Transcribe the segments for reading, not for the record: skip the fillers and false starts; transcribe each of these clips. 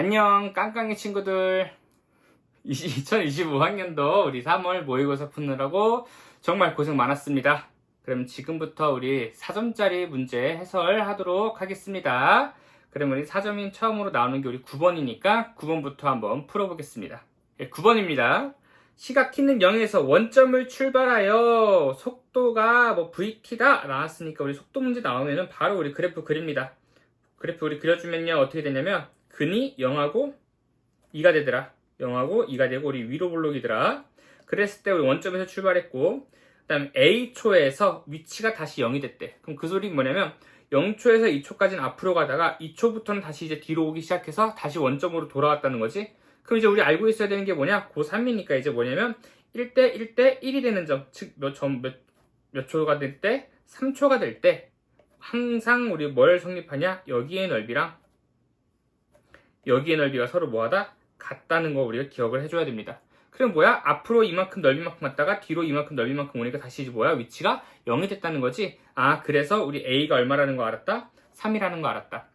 안녕 깡깡이 친구들. 2025학년도 우리 3월 모의고사 푸느라고 정말 고생 많았습니다. 그럼 지금부터 우리 4점짜리 문제 해설하도록 하겠습니다. 그럼 우리 4점인 처음으로 나오는 게 우리 9번이니까 9번부터 한번 풀어보겠습니다. 9번입니다. 시각 t는 0에서 원점을 출발하여 속도가 vt다 나왔으니까 우리 속도 문제 나오면은 바로 우리 그래프 그립니다. 그래프 우리 그려주면요 어떻게 되냐면 근이 0하고 2가 되더라. 0하고 2가 되고 우리 위로 볼록이더라. 그랬을 때 우리 원점에서 출발했고 그 다음 A초에서 위치가 다시 0이 됐대. 그럼 그 소리는 뭐냐면 0초에서 2초까지는 앞으로 가다가 2초부터는 다시 이제 뒤로 오기 시작해서 다시 원점으로 돌아왔다는 거지. 그럼 이제 우리 알고 있어야 되는 게 뭐냐? 고3이니까 이제 뭐냐면 1대 1대 1이 되는 점, 즉 몇 초가 될 때? 3초가 될 때 항상 우리 뭘 성립하냐? 여기의 넓이랑 여기의 넓이가 서로 뭐하다? 같다는 거 우리가 기억을 해줘야 됩니다. 그럼 뭐야? 앞으로 이만큼 넓이만큼 갔다가 뒤로 이만큼 넓이만큼 오니까 다시 이제 뭐야? 위치가 0이 됐다는 거지. 아, 그래서 우리 A가 얼마라는 거 알았다? 3이라는 거 알았다.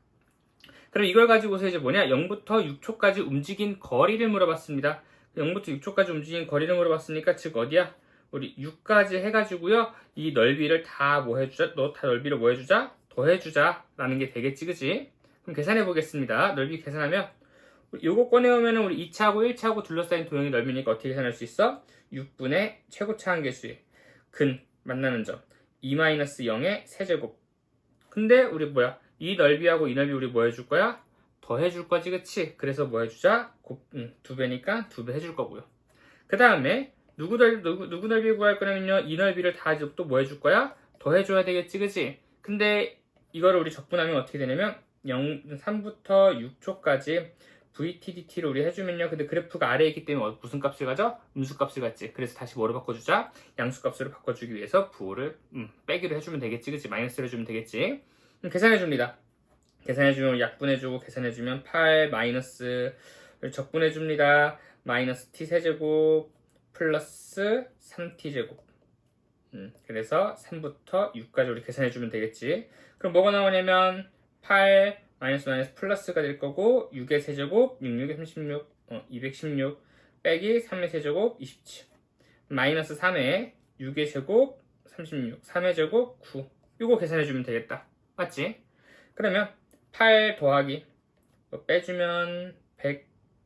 그럼 이걸 가지고서 이제 뭐냐? 0부터 6초까지 움직인 거리를 물어봤습니다. 0부터 6초까지 움직인 거리를 물어봤으니까 즉 어디야? 우리 6까지 해가지고요. 이 넓이를 다 뭐 해주자? 너 다 넓이를 뭐 해주자? 더해주자 라는 게 되겠지, 그치? 그럼 계산해 보겠습니다. 넓이 계산하면 요거 꺼내오면 우리 2차하고 1차하고 둘러싸인 도형의 넓이니까 어떻게 계산할 수 있어? 6분의 최고차 한계수의 근 만나는 점 2-0의 세제곱. 근데 우리 뭐야? 이 넓이하고 이 넓이 우리 뭐 해줄 거야? 더 해줄 거지, 그치? 그래서 뭐 해주자? 2배니까 2배 해줄 거고요. 그 다음에 누구 넓이 구할 거냐면요 이 넓이를 다 또 뭐 해줄 거야? 더 해줘야 되겠지, 그치? 근데 이거를 우리 적분하면 어떻게 되냐면 3부터 6초까지 VTDT를 우리 해주면요. 근데 그래프가 아래에 있기 때문에 무슨 값을 가져? 음수값을 갖지. 그래서 다시 뭐로 바꿔주자? 양수값으로 바꿔주기 위해서 부호를 빼기로 해주면 되겠지. 그치? 마이너스를 해주면 되겠지. 계산해줍니다. 계산해주면 약분해주고 계산해주면 8 마이너스를 적분해줍니다. 마이너스 t 세제곱 플러스 3t제곱. 그래서 3부터 6까지 우리 계산해주면 되겠지. 그럼 뭐가 나오냐면 8 마이너스 플러스가 될 거고 6의 세제곱 6의 36 216 빼기 3의 세제곱 27 마이너스 3의 6의 제곱 36 3의 제곱 9 이거 계산해주면 되겠다. 맞지? 그러면 8 더하기 빼주면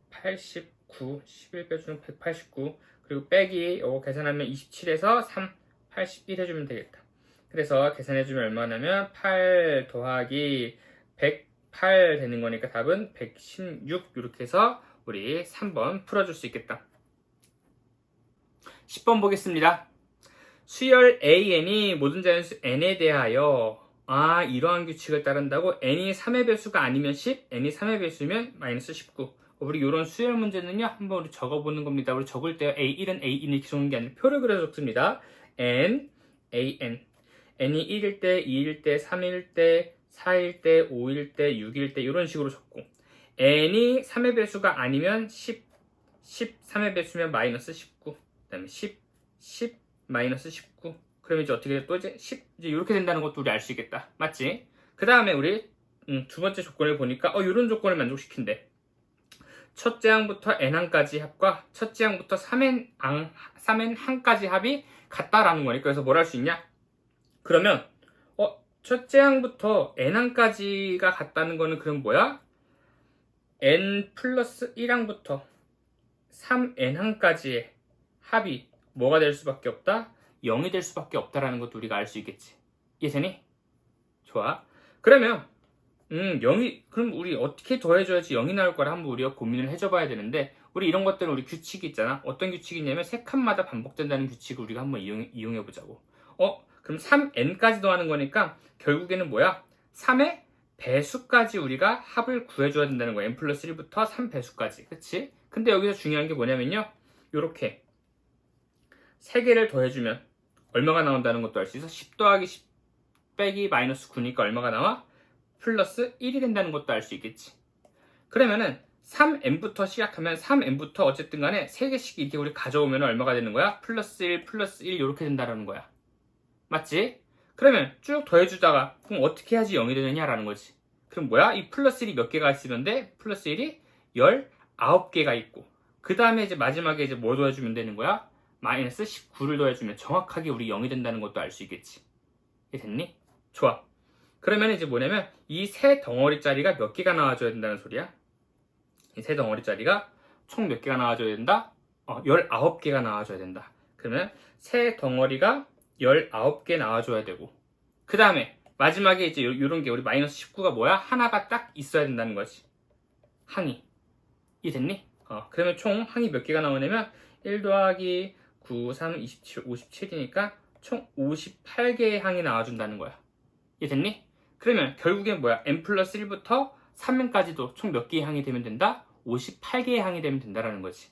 189 11 빼주면 189 그리고 빼기 이거 계산하면 27에서 3 81 해주면 되겠다. 그래서 계산해주면 얼마냐면 8 더하기 108 되는 거니까 답은 116 이렇게 해서 우리 3번 풀어줄 수 있겠다. 10번 보겠습니다. 수열 AN이 모든 자연수 N에 대하여 이러한 규칙을 따른다고 N이 3의 배수가 아니면 10, N이 3의 배수면 마이너스 19. 우리 이런 수열 문제는요 한번 우리 적어보는 겁니다. 우리 적을 때 A1은 A2는 이렇게 적는 게 아니라 표를 그려서 적습니다. N, AN N이 1일 때, 2일 때, 3일 때, 4일 때, 5일 때, 6일 때 이런 식으로 적고 n이 3의 배수가 아니면 10, 3의 배수면 마이너스 19 그 다음에 10, 마이너스 19 그럼 이제 어떻게 돼? 또 이제 10 이제 이렇게 된다는 것도 우리 알 수 있겠다. 맞지? 그 다음에 우리 두 번째 조건을 보니까 이런 조건을 만족시킨대. 첫째 항부터 n항까지 합과 첫째 항부터 3n항까지 합이 같다라는 거니까 그래서 뭘 할 수 있냐? 그러면 첫째 항부터 n항까지가 같다는 거는 그럼 뭐야? n 플러스 1항부터 3n항까지의 합이 뭐가 될 수밖에 없다? 0이 될 수밖에 없다라는 것도 우리가 알 수 있겠지. 이해되니? 좋아. 그러면 0이 그럼 우리 어떻게 더해줘야지 0이 나올 거라 한번 우리가 고민을 해줘봐야 되는데 우리 이런 것들은 우리 규칙이 있잖아. 어떤 규칙이 있냐면 세 칸마다 반복된다는 규칙을 우리가 한번 이용해보자고. 그럼 3n까지 더하는 거니까 결국에는 뭐야? 3의 배수까지 우리가 합을 구해줘야 된다는 거야. n 플러스 1부터 3 배수까지. 그치? 근데 여기서 중요한 게 뭐냐면요. 요렇게 3개를 더해주면 얼마가 나온다는 것도 알 수 있어. 10 더하기 10 빼기 마이너스 9니까 얼마가 나와? 플러스 1이 된다는 것도 알 수 있겠지. 그러면은 3n부터 시작하면 3n부터 어쨌든 간에 3개씩 이렇게 우리 가져오면 얼마가 되는 거야? 플러스 1, 플러스 1 이렇게 된다는 거야. 맞지? 그러면 쭉 더해주다가 그럼 어떻게 해야지 0이 되느냐라는 거지. 그럼 뭐야? 이 플러스 1이 몇 개가 있으면 돼? 플러스 1이 19개가 있고, 그 다음에 이제 마지막에 이제 뭐 더해주면 되는 거야? 마이너스 19를 더해주면 정확하게 우리 0이 된다는 것도 알 수 있겠지. 이게 됐니? 좋아. 그러면 이제 뭐냐면 이 세 덩어리짜리가 몇 개가 나와줘야 된다는 소리야? 이 세 덩어리짜리가 총 몇 개가 나와줘야 된다? 19개가 나와줘야 된다. 그러면 세 덩어리가 19개 나와줘야 되고, 그 다음에 마지막에 이제 요런 게 우리 마이너스 19가 뭐야? 하나가 딱 있어야 된다는 거지. 항이. 이 됐니? 그러면 총 항이 몇 개가 나오냐면 1 더하기 9, 3, 27, 57이니까 총 58개의 항이 나와준다는 거야. 이 됐니? 그러면 결국엔 뭐야? n 플러스 1부터 3n까지도 총 몇 개의 항이 되면 된다? 58개의 항이 되면 된다라는 거지.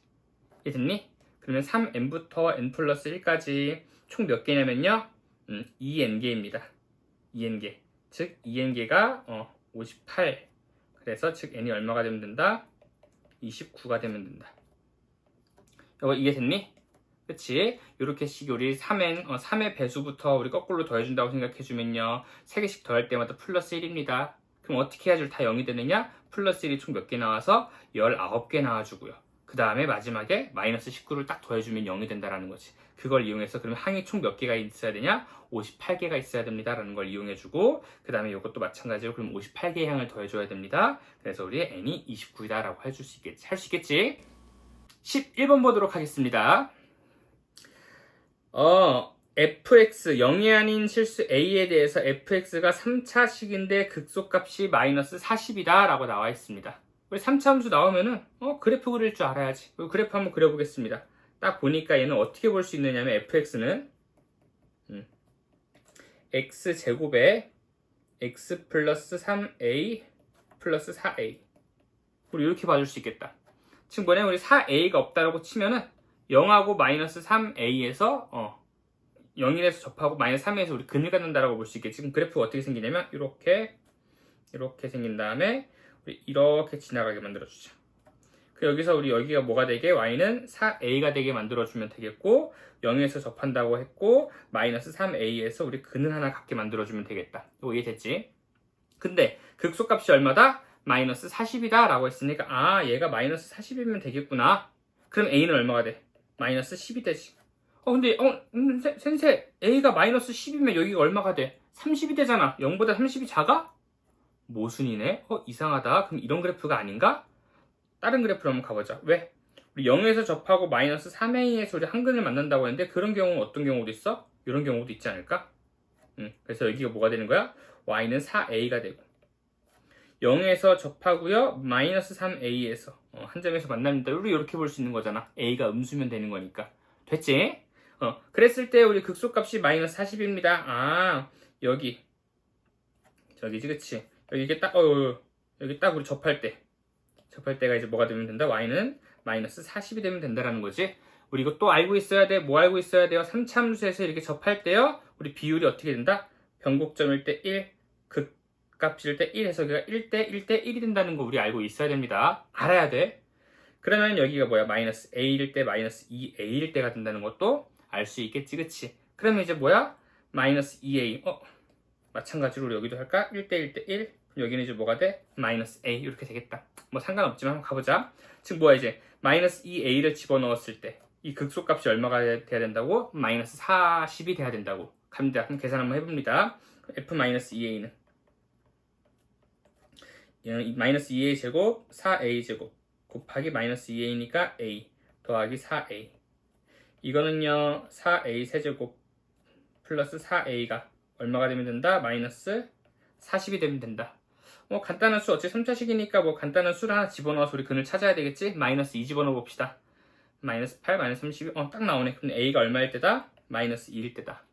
이 됐니? 그러면 3n부터 n 플러스 1까지 총 몇 개냐면요? 2n개입니다. 2n개. 즉 2n개가 58. 그래서 즉 n이 얼마가 되면 된다? 29가 되면 된다. 이거 이해됐니? 그치? 이렇게 식 우리 3의 배수부터 우리 거꾸로 더해준다고 생각해주면요. 3개씩 더할 때마다 플러스 1입니다. 그럼 어떻게 해야지 다 0이 되느냐? 플러스 1이 총 몇 개 나와서 19개 나와주고요. 그 다음에 마지막에 마이너스 19를 딱 더해주면 0이 된다라는 거지. 그걸 이용해서 그러면 항이 총 몇 개가 있어야 되냐? 58개가 있어야 됩니다. 라는 걸 이용해주고, 그 다음에 이것도 마찬가지로 그럼 58개의 항을 더해줘야 됩니다. 그래서 우리의 n이 29이다 라고 해줄 수 있겠지. 할 수 있겠지? 11번 보도록 하겠습니다. fx 0이 아닌 실수 a에 대해서 fx가 3차식인데 극소값이 마이너스 40이다 라고 나와 있습니다. 우리 3차 함수 나오면은 그래프 그릴 줄 알아야지. 그래프 한번 그려보겠습니다. 딱 보니까 얘는 어떻게 볼 수 있느냐면 fx는 x제곱에 x 플러스 3a 플러스 4a 우리 이렇게 봐줄 수 있겠다. 지금 뭐냐면 우리 4a가 없다라고 치면은 0하고 마이너스 3a에서 0일에서 접하고 마이너스 3에서 우리 근을 갖는다라고 볼 수 있겠지. 지금 그래프가 어떻게 생기냐면 이렇게 생긴 다음에 우리 이렇게 지나가게 만들어주자. 그 여기서 우리 여기가 뭐가 되게 y는 4a가 되게 만들어주면 되겠고, 0에서 접한다고 했고 마이너스 3a에서 우리 근을 하나 갖게 만들어주면 되겠다. 이거 이해됐지? 근데 극소값이 얼마다? 마이너스 40이다 라고 했으니까 얘가 마이너스 40이면 되겠구나. 그럼 a는 얼마가 돼? 마이너스 10이 되지. 근데 센세 a가 마이너스 10이면 여기가 얼마가 돼? 30이 되잖아. 0보다 30이 작아? 모순이네. 이상하다. 그럼 이런 그래프가 아닌가? 다른 그래프로 한번 가보자. 왜? 우리 0에서 접하고 마이너스 3a에서 우리 한근을 만난다고 했는데 그런 경우는 어떤 경우도 있어? 이런 경우도 있지 않을까? 그래서 여기가 뭐가 되는 거야? y는 4a가 되고 0에서 접하고요 마이너스 3a에서 한 점에서 만납니다. 우리 이렇게 볼 수 있는 거잖아. a가 음수면 되는 거니까. 됐지? 그랬을 때 우리 극소값이 마이너스 40입니다. 여기 저기지 그치? 여기 이게 딱 여기 딱 우리 접할 때가 이제 뭐가 되면 된다? y는 마이너스 40이 되면 된다라는 거지. 우리 이거 또 알고 있어야 돼. 뭐 알고 있어야 돼요? 3차함수에서 이렇게 접할 때요 우리 비율이 어떻게 된다? 변곡점일 때 1, 극값일 때 1 해서 여기가 1대 1대 1이 된다는 거 우리 알고 있어야 됩니다. 알아야 돼. 그러면 여기가 뭐야? 마이너스 a일 때 마이너스 2a일 때가 된다는 것도 알 수 있겠지, 그치? 그러면 이제 뭐야? 마이너스 2a. 마찬가지로 여기도 할까? 1대 1대 1. 여기는 이제 뭐가 돼? 마이너스 a. 이렇게 되겠다. 뭐 상관없지만 한번 가보자. 지금 뭐야 이제? 마이너스 2a를 집어넣었을 때 이 극소값이 얼마가 돼야 된다고? 마이너스 40이 돼야 된다고. 갑니다. 그럼 계산 한번 해봅니다. f 마이너스 2a는 마이너스 2a 제곱 4a 제곱 곱하기 마이너스 2a니까 a 더하기 4a. 이거는요 4a 세제곱 플러스 4a가 얼마가 되면 된다? 마이너스 40이 되면 된다. 간단한 수 어차피 3차식이니까 뭐 간단한 수를 하나 집어넣어서 우리 근을 찾아야 되겠지? 마이너스 2 집어넣어 봅시다. 마이너스 8, 마이너스 32, 딱 나오네. 그럼 a가 얼마일 때다? 마이너스 2일 때다.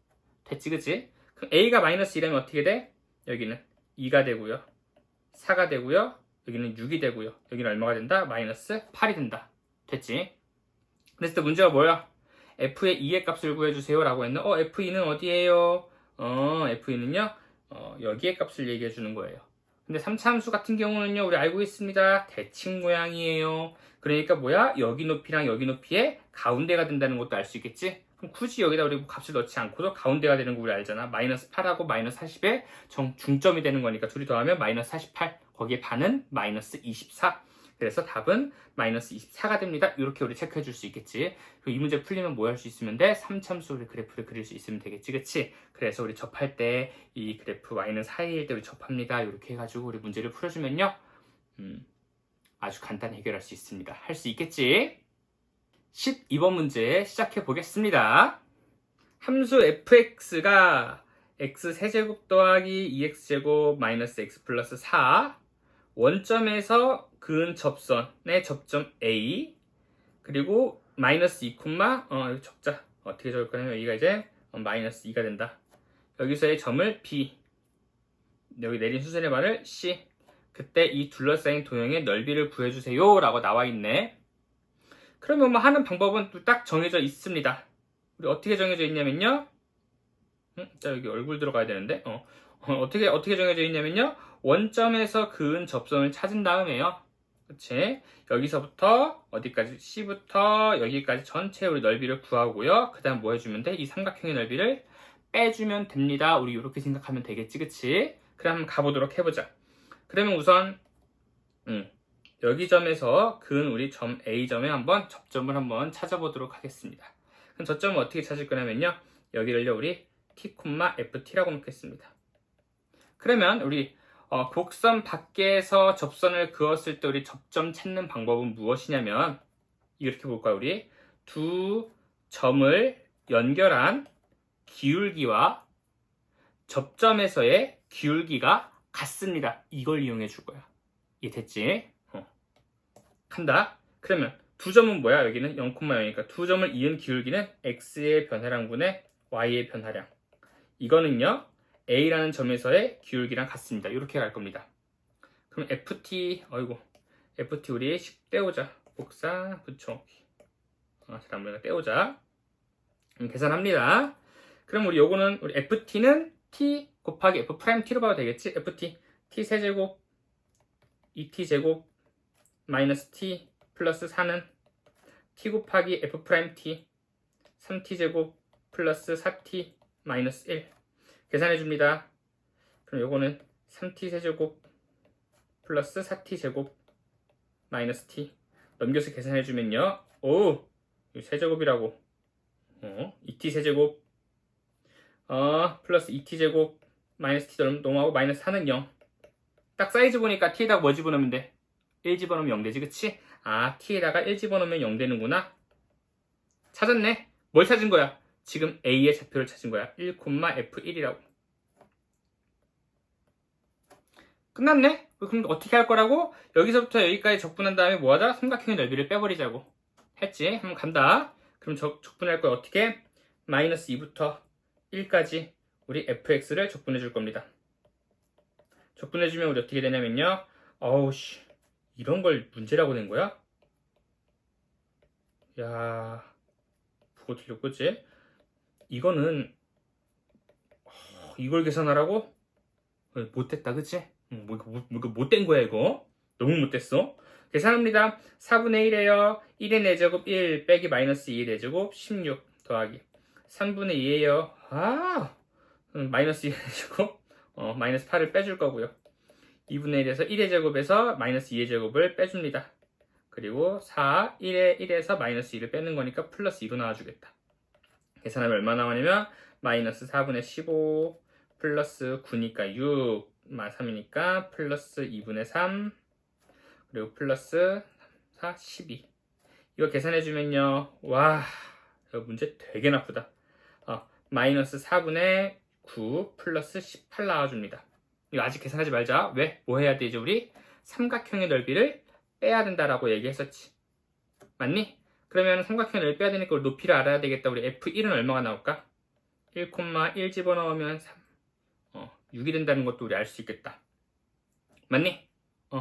됐지 그치? 그럼 a가 마이너스 2라면 어떻게 돼? 여기는 2가 되고요 4가 되고요 여기는 6이 되고요 여기는 얼마가 된다? 마이너스 8이 된다. 됐지? 그랬을 때 문제가 뭐야? f의 2의 값을 구해주세요 라고 했는데 f2는 어디에요? f2는요 여기의 값을 얘기해 주는 거예요. 근데 3차 함수 같은 경우는요 우리 알고 있습니다. 대칭 모양이에요. 그러니까 뭐야? 여기 높이랑 여기 높이의 가운데가 된다는 것도 알 수 있겠지? 그럼 굳이 여기다 우리 값을 넣지 않고도 가운데가 되는 거 우리 알잖아. 마이너스 8하고 마이너스 40의 중점이 되는 거니까 둘이 더하면 마이너스 48. 거기에 반은 마이너스 24. 그래서 답은 마이너스 24가 됩니다. 이렇게 우리 체크해 줄 수 있겠지. 이 문제 풀리면 뭐 할 수 있으면 돼? 3참수 그래프를 그릴 수 있으면 되겠지, 그치? 그래서 우리 접할 때 이 그래프 y는 4일 때 우리 접합니다. 이렇게 해가지고 우리 문제를 풀어주면요, 아주 간단히 해결할 수 있습니다. 할 수 있겠지? 12번 문제 시작해 보겠습니다. 함수 fx가 x세제곱 더하기 2x제곱 마이너스 x 플러스 4 원점에서 그은 접선의 접점 A 그리고 마이너스 2, 여기 적자 어떻게 적을 거냐면 여기가 이제 마이너스 2가 된다. 여기서의 점을 B, 여기 내린 수선의 반을 C. 그때 이 둘러싸인 도형의 넓이를 구해주세요 라고 나와 있네. 그러면 뭐 하는 방법은 또 딱 정해져 있습니다. 우리 어떻게 정해져 있냐면요, 자 여기 얼굴 들어가야 되는데 어떻게 정해져 있냐면요, 원점에서 그은 접선을 찾은 다음에요, 그치? 여기서부터 어디까지? C부터 여기까지 전체 우리 넓이를 구하고요. 그 다음 뭐 해주면 돼? 이 삼각형의 넓이를 빼주면 됩니다. 우리 이렇게 생각하면 되겠지, 그치? 그럼 한번 가보도록 해보자. 그러면 우선 여기 점에서 그은 우리 점 A점에 한번 접점을 한번 찾아보도록 하겠습니다. 그럼 저점을 어떻게 찾을 거냐면요, 여기를요 우리 T, FT라고 놓겠습니다. 그러면 우리 곡선 밖에서 접선을 그었을 때 우리 접점 찾는 방법은 무엇이냐면 이렇게 볼까요? 우리 두 점을 연결한 기울기와 접점에서의 기울기가 같습니다. 이걸 이용해 줄 거야. 이해됐지? 한다. 그러면 두 점은 뭐야? 여기는 0,0이니까 두 점을 이은 기울기는 x의 변화량분의 y의 변화량. 이거는요 A라는 점에서의 기울기랑 같습니다. 이렇게 갈 겁니다. 그럼 FT, FT 우리 10 떼오자. 복사, 붙여오기. 잘 안 보이니까 떼오자. 계산합니다. 그럼 우리 요거는, 우리 FT는 T 곱하기 F 프라임 T로 봐도 되겠지? FT, T 세제곱, 2T 제곱, 마이너스 T 플러스 4는 T 곱하기 F 프라임 T, 3T 제곱, 플러스 4T, 마이너스 1. 계산해 줍니다. 그럼 요거는 3t 세제곱 플러스 4t 제곱 마이너스 t 넘겨서 계산해 주면요, 오, 세제곱이라고 2t 세제곱 플러스 2t 제곱 마이너스 t 넘어가고 마이너스 4는 0. 딱 사이즈 보니까 t에다가 뭐 집어넣으면 돼? 1 집어넣으면 0 되지, 그치? 아, t에다가 1 집어넣으면 0 되는구나. 찾았네. 뭘 찾은 거야? 지금 A의 좌표를 찾은 거야. 1,F1이라고. 끝났네? 그럼 어떻게 할 거라고? 여기서부터 여기까지 적분한 다음에 뭐 하자? 삼각형의 넓이를 빼버리자고. 했지? 한번 간다. 그럼 적분할 거야. 어떻게? 마이너스 2부터 1까지 우리 fx를 적분해 줄 겁니다. 적분해 주면 우리 어떻게 되냐면요, 어우씨, 이런 걸 문제라고 낸 거야? 야, 그거 틀렸, 그치? 이거는 이걸 계산하라고? 못됐다, 그치? 이거 못된 거야, 이거. 너무 못됐어. 계산합니다. 4분의 1에요 1의 4제곱 1 빼기 마이너스 2의 4제곱 16 더하기 3분의 2에요 마이너스 2의 4제곱 마이너스 8을 빼줄 거고요. 2분의 1에서 1의 제곱에서 마이너스 2의 제곱을 빼줍니다. 그리고 4, 1에서 마이너스 2를 빼는 거니까 플러스 2로 나와주겠다. 계산하면 얼마 나오냐면 마이너스 4분의 15 플러스 9니까 6 3이니까 플러스 2분의 3 그리고 플러스 4, 12. 이거 계산해주면요, 와, 이거 문제 되게 나쁘다. 마이너스 4분의 9 플러스 18 나와줍니다. 이거 아직 계산하지 말자. 왜? 뭐 해야 돼? 이제 우리 삼각형의 넓이를 빼야 된다라고 얘기했었지. 맞니? 그러면 삼각형의 넓이 빼야 되니까 우리 높이를 알아야 되겠다. 우리 F1은 얼마가 나올까? 1,1 집어넣으면 3. 6이 된다는 것도 우리 알 수 있겠다. 맞니?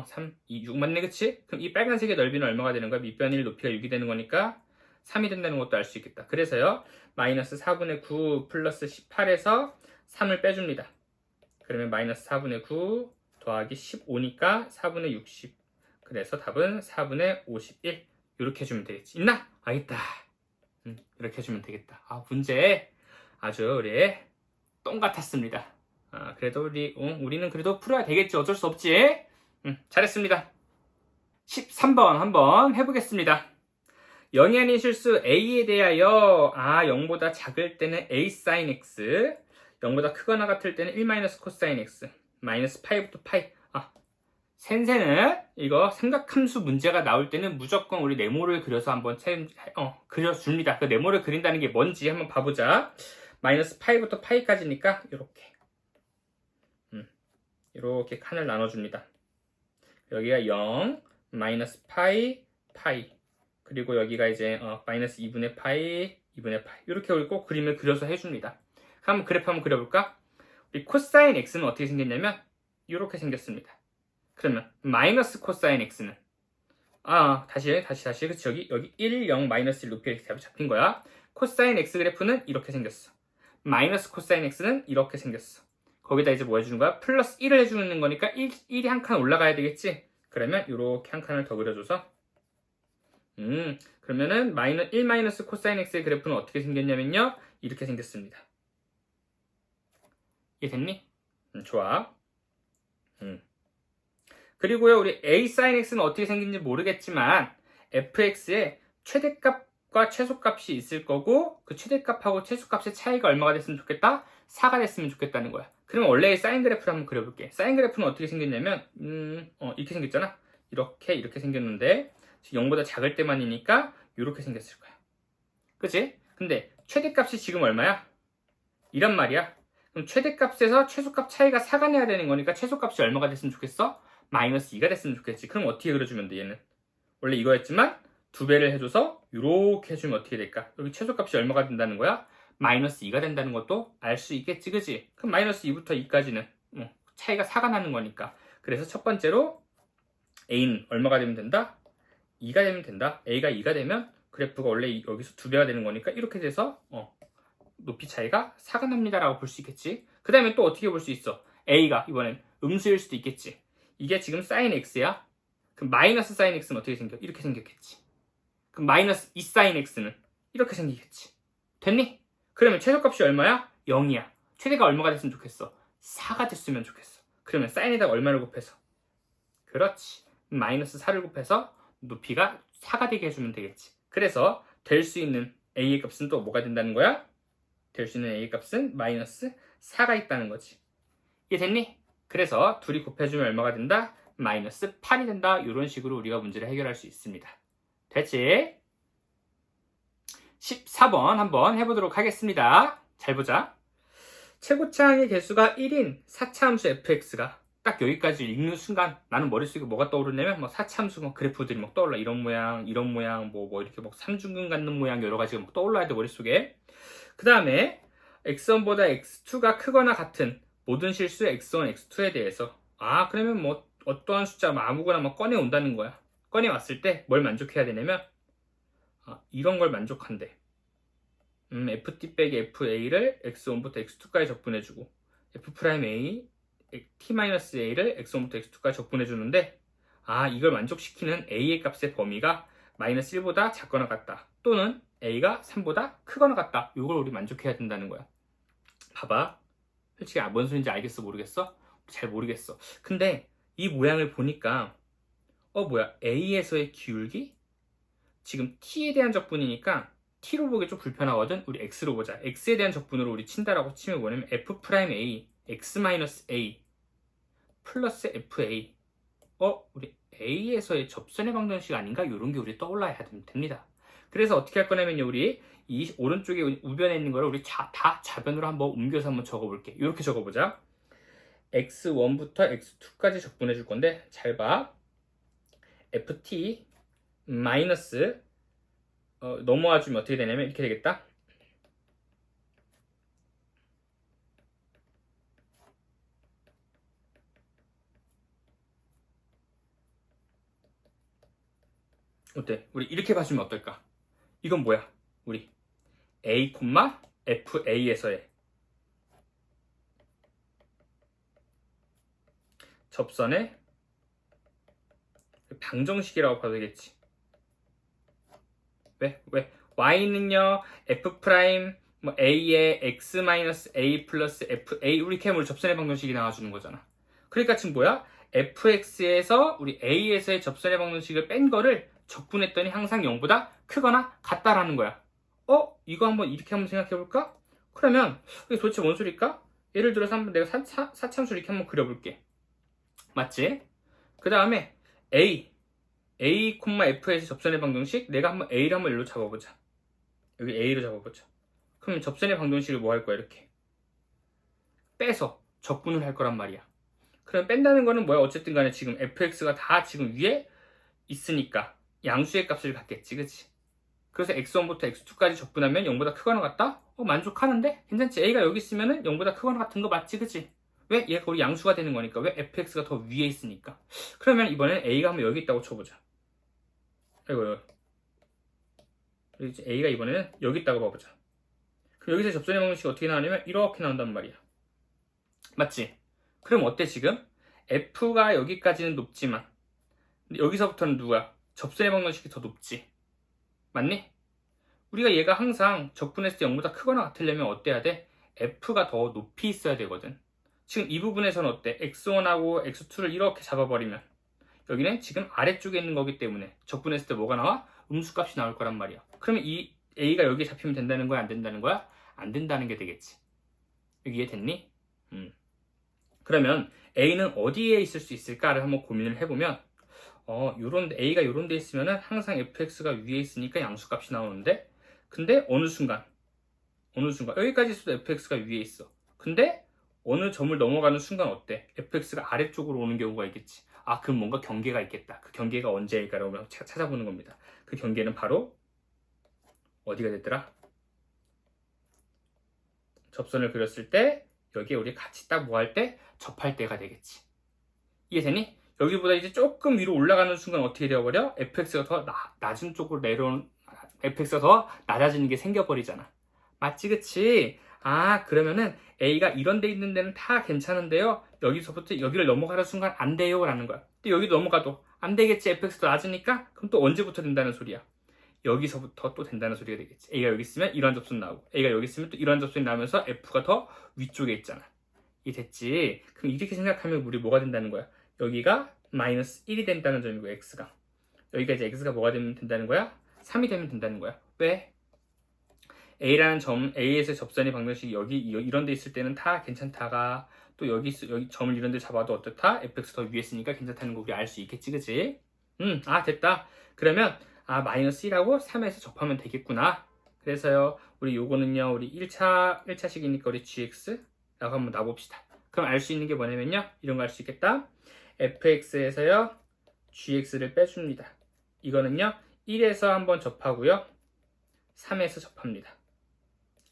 3, 2, 6 맞네, 그치? 그럼 이 빨간색의 넓이는 얼마가 되는 거야? 밑변 1 높이가 6이 되는 거니까 3이 된다는 것도 알 수 있겠다. 그래서요, 마이너스 4분의 9 플러스 18에서 3을 빼줍니다. 그러면 마이너스 4분의 9 더하기 15니까 4분의 60. 그래서 답은 4분의 51. 이렇게 해주면 되겠지. 있나? 있다. 이렇게 해주면 되겠다. 문제 아주 우리 똥 같았습니다. 그래도 우리는 그래도 풀어야 되겠지. 어쩔 수 없지. 잘했습니다. 13번 한번 해보겠습니다. 0이 아닌 실수 a에 대하여 0보다 작을 때는 a sin x, 0보다 크거나 같을 때는 1 cosine x, 마이너스 파이부터 파이. 센세는 이거 삼각함수 문제가 나올 때는 무조건 우리 네모를 그려서 한번 그려줍니다. 그 네모를 그린다는 게 뭔지 한번 봐보자. 마이너스 파이부터 파이까지니까 이렇게 칸을 나눠줍니다. 여기가 0, 마이너스 파이, 파이. 그리고 여기가 이제 마이너스 2분의 파이, 2분의 파이. 이렇게 우리 꼭 그림을 그려서 해줍니다. 한번 그래프 한번 그려볼까? 우리 코사인 x는 어떻게 생겼냐면 이렇게 생겼습니다. 그러면 마이너스 코사인 x는 다시 그치 여기 1, 0, 마이너스 1 높이 이렇게 잡힌 거야. 코사인 x 그래프는 이렇게 생겼어. 마이너스 코사인 x는 이렇게 생겼어. 거기다 이제 뭐 해주는 거야? 플러스 1을 해주는 거니까 1이 한 칸 올라가야 되겠지? 그러면 이렇게 한 칸을 더 그려줘서 그러면은 1 마이너스 코사인 x의 그래프는 어떻게 생겼냐면요. 이렇게 생겼습니다. 이해됐니? 좋아. 그리고요, 우리 a sin x는 어떻게 생긴지 모르겠지만 fx의 최대값과 최소값이 있을 거고 그 최대값하고 최소값의 차이가 얼마가 됐으면 좋겠다? 4가 됐으면 좋겠다는 거야. 그럼 원래의 사인 그래프를 한번 그려볼게. 사인 그래프는 어떻게 생겼냐면 이렇게 생겼잖아. 이렇게 생겼는데 0보다 작을 때만이니까 이렇게 생겼을 거야. 그치? 근데 최대값이 지금 얼마야? 이란 말이야. 그럼 최대값에서 최소값 차이가 4가 내야 되는 거니까 최소값이 얼마가 됐으면 좋겠어? 마이너스 2가 됐으면 좋겠지. 그럼 어떻게 그려주면 돼, 얘는? 원래 이거였지만 2배를 해줘서 이렇게 해주면 어떻게 될까? 여기 최소값이 얼마가 된다는 거야? 마이너스 2가 된다는 것도 알 수 있겠지, 그치? 그럼 마이너스 2부터 2까지는 차이가 4가 나는 거니까. 그래서 첫 번째로 a는 얼마가 되면 된다? 2가 되면 된다. a가 2가 되면 그래프가 원래 여기서 2배가 되는 거니까 이렇게 돼서 높이 차이가 4가 납니다 라고 볼 수 있겠지. 그 다음에 또 어떻게 볼 수 있어? a가 이번엔 음수일 수도 있겠지. 이게 지금 sin x야. 그럼 마이너스 sin x는 어떻게 생겨? 이렇게 생겼겠지. 그럼 마이너스 2 sin x는 이렇게 생기겠지. 됐니? 그러면 최소값이 얼마야? 0이야. 최대가 얼마가 됐으면 좋겠어? 4가 됐으면 좋겠어. 그러면 sin에다가 얼마를 곱해서? 그렇지. 마이너스 4를 곱해서 높이가 4가 되게 해주면 되겠지. 그래서 될 수 있는 a의 값은 또 뭐가 된다는 거야? 될 수 있는 a의 값은 마이너스 4가 있다는 거지. 이해됐니? 그래서 둘이 곱해주면 얼마가 된다? 마이너스 8이 된다. 이런 식으로 우리가 문제를 해결할 수 있습니다. 됐지? 14번 한번 해보도록 하겠습니다. 잘 보자. 최고차항의 개수가 1인 4차 함수 fx가 딱 여기까지 읽는 순간 나는 머릿속에 뭐가 떠오르냐면 4차 함수 그래프들이 막 떠올라. 이런 모양 뭐 이렇게 막 삼중근 갖는 모양 여러 가지가 막 떠올라야 돼, 머릿속에. 그 다음에 x1보다 x2가 크거나 같은 모든 실수 x1, x2에 대해서 그러면 뭐 어떠한 숫자 아무거나 꺼내 온다는 거야. 꺼내 왔을 때 뭘 만족해야 되냐면 이런 걸 만족한대. ft 빼기 fa를 x1부터 x2까지 적분해주고 f'a t-a를 x1부터 x2까지 적분해주는데 이걸 만족시키는 a의 값의 범위가 마이너스 1보다 작거나 같다. 또는 a가 3보다 크거나 같다. 이걸 우리 만족해야 된다는 거야. 봐봐. 솔직히 뭔 소리인지 알겠어? 모르겠어? 잘 모르겠어. 근데 이 모양을 보니까 뭐야? a에서의 기울기? 지금 t에 대한 적분이니까 t로 보기 좀 불편하거든? 우리 x로 보자. x에 대한 적분으로 우리 친다라고 치면 뭐냐면 f'a x-a 플러스 fa 우리 a에서의 접선의 방정식 아닌가? 이런 게 우리 떠올라야 됩니다. 그래서 어떻게 할 거냐면요, 우리 이 오른쪽에 우변에 있는 거를 우리 다 좌변으로 한번 옮겨서 한번 적어볼게. 이렇게 적어보자. x1부터 x2까지 적분해 줄 건데 잘 봐. ft 마이너스 넘어와 주면 어떻게 되냐면 이렇게 되겠다. 어때? 우리 이렇게 봐주면 어떨까? 이건 뭐야? 우리 a, fa에서의 접선의 방정식이라고 봐도 되겠지. 왜? y는요 f' a의 x-a 플러스 fa 이렇게 하면 우리 접선의 방정식이 나와주는 거잖아. 그러니까 지금 뭐야? fx에서 우리 a에서의 접선의 방정식을 뺀 거를 적분했더니 항상 0보다 크거나 같다라는 거야. 이거 이렇게 한번 생각해 볼까? 그러면 이게 도대체 뭔 소리일까? 예를 들어서 한번 내가 사참수 이렇게 한번 그려볼게. 맞지? 그 다음에 a, f에서 접선의 방정식, 내가 한번 a를 한번 일로 잡아보자. 여기 a로 잡아보자. 그러면 접선의 방정식을 뭐 할 거야? 이렇게 빼서 적분을 할 거란 말이야. 그럼 뺀다는 거는 뭐야? 어쨌든 간에 지금 fx가 다 지금 위에 있으니까 양수의 값을 갖겠지, 그치? 그래서 x1부터 x2까지 적분하면 0보다 크거나 같다? 만족하는데? 괜찮지? a가 여기 있으면은 0보다 크거나 같은 거 맞지, 그치? 왜? 얘가 우리 양수가 되는 거니까. 왜? fx가 더 위에 있으니까. 그러면 이번엔 a가 한번 여기 있다고 쳐보자. 아이고, 이제 a가 이번에는 여기 있다고 봐보자. 그럼 여기서 접선의 방정식이 어떻게 나오냐면 이렇게 나온단 말이야. 맞지? 그럼 어때 지금? f가 여기까지는 높지만 여기서부터는 누가? 접선의 방정식이 더 높지. 맞니? 우리가 얘가 항상 적분했을 때 0보다 크거나 같으려면 어때야 돼? f가 더 높이 있어야 되거든. 지금 이 부분에서는 어때? x1하고 x2를 이렇게 잡아버리면 여기는 지금 아래쪽에 있는 거기 때문에 적분했을 때 뭐가 나와? 음수값이 나올 거란 말이야. 그러면 이 a가 여기에 잡히면 된다는 거야? 안 된다는 거야? 안 된다는 게 되겠지. 여기 이해됐니? 그러면 a는 어디에 있을 수 있을까를 한번 고민을 해보면 a가 요런 데 있으면은 항상 fx가 위에 있으니까 양수값이 나오는데, 근데 어느 순간 여기까지 있어도 fx가 위에 있어. 근데 어느 점을 넘어가는 순간 어때? fx가 아래쪽으로 오는 경우가 있겠지. 그럼 뭔가 경계가 있겠다. 그 경계가 언제일까라고 찾아보는 겁니다. 그 경계는 바로 어디가 됐더라? 접선을 그렸을 때 여기에 우리 같이 딱 뭐 할 때? 접할 때가 되겠지. 이해되니? 여기보다 이제 조금 위로 올라가는 순간 어떻게 되어버려? fx가 더 낮은 쪽으로 내려온, fx가 더 낮아지는 게 생겨버리잖아. 맞지, 그치? 그러면은 a가 이런 데 있는 데는 다 괜찮은데요, 여기서부터 여기를 넘어가는 순간 안 돼요 라는 거야. 또 여기 넘어가도 안 되겠지, fx도 낮으니까. 그럼 또 언제부터 된다는 소리야? 여기서부터 또 된다는 소리가 되겠지. a가 여기 있으면 이러한 접선 나오고, a가 여기 있으면 또 이러한 접선이 나오면서 f가 더 위쪽에 있잖아. 이해됐지? 그럼 이렇게 생각하면 우리 뭐가 된다는 거야? 여기가 마이너스 1이 된다는 점이고, x가. 여기가 이제 x가 뭐가 되면 된다는 거야? 3이 되면 된다는 거야. 왜? a라는 점, a에서 접선의 방정식이 여기 이런 데 있을 때는 다 괜찮다가, 또 여기 점을 이런 데 잡아도 어떻다? fx 더 위에 있으니까 괜찮다는 거 우리 알 수 있겠지, 그치? 됐다. 그러면 마이너스 1하고 3에서 접하면 되겠구나. 그래서요, 우리 요거는요, 우리 1차식이니까 우리 gx 라고 한번 놔봅시다. 그럼 알 수 있는 게 뭐냐면요, 이런 거 알 수 있겠다. fx에서요 gx를 빼줍니다. 이거는요 1에서 한번 접하고요 3에서 접합니다.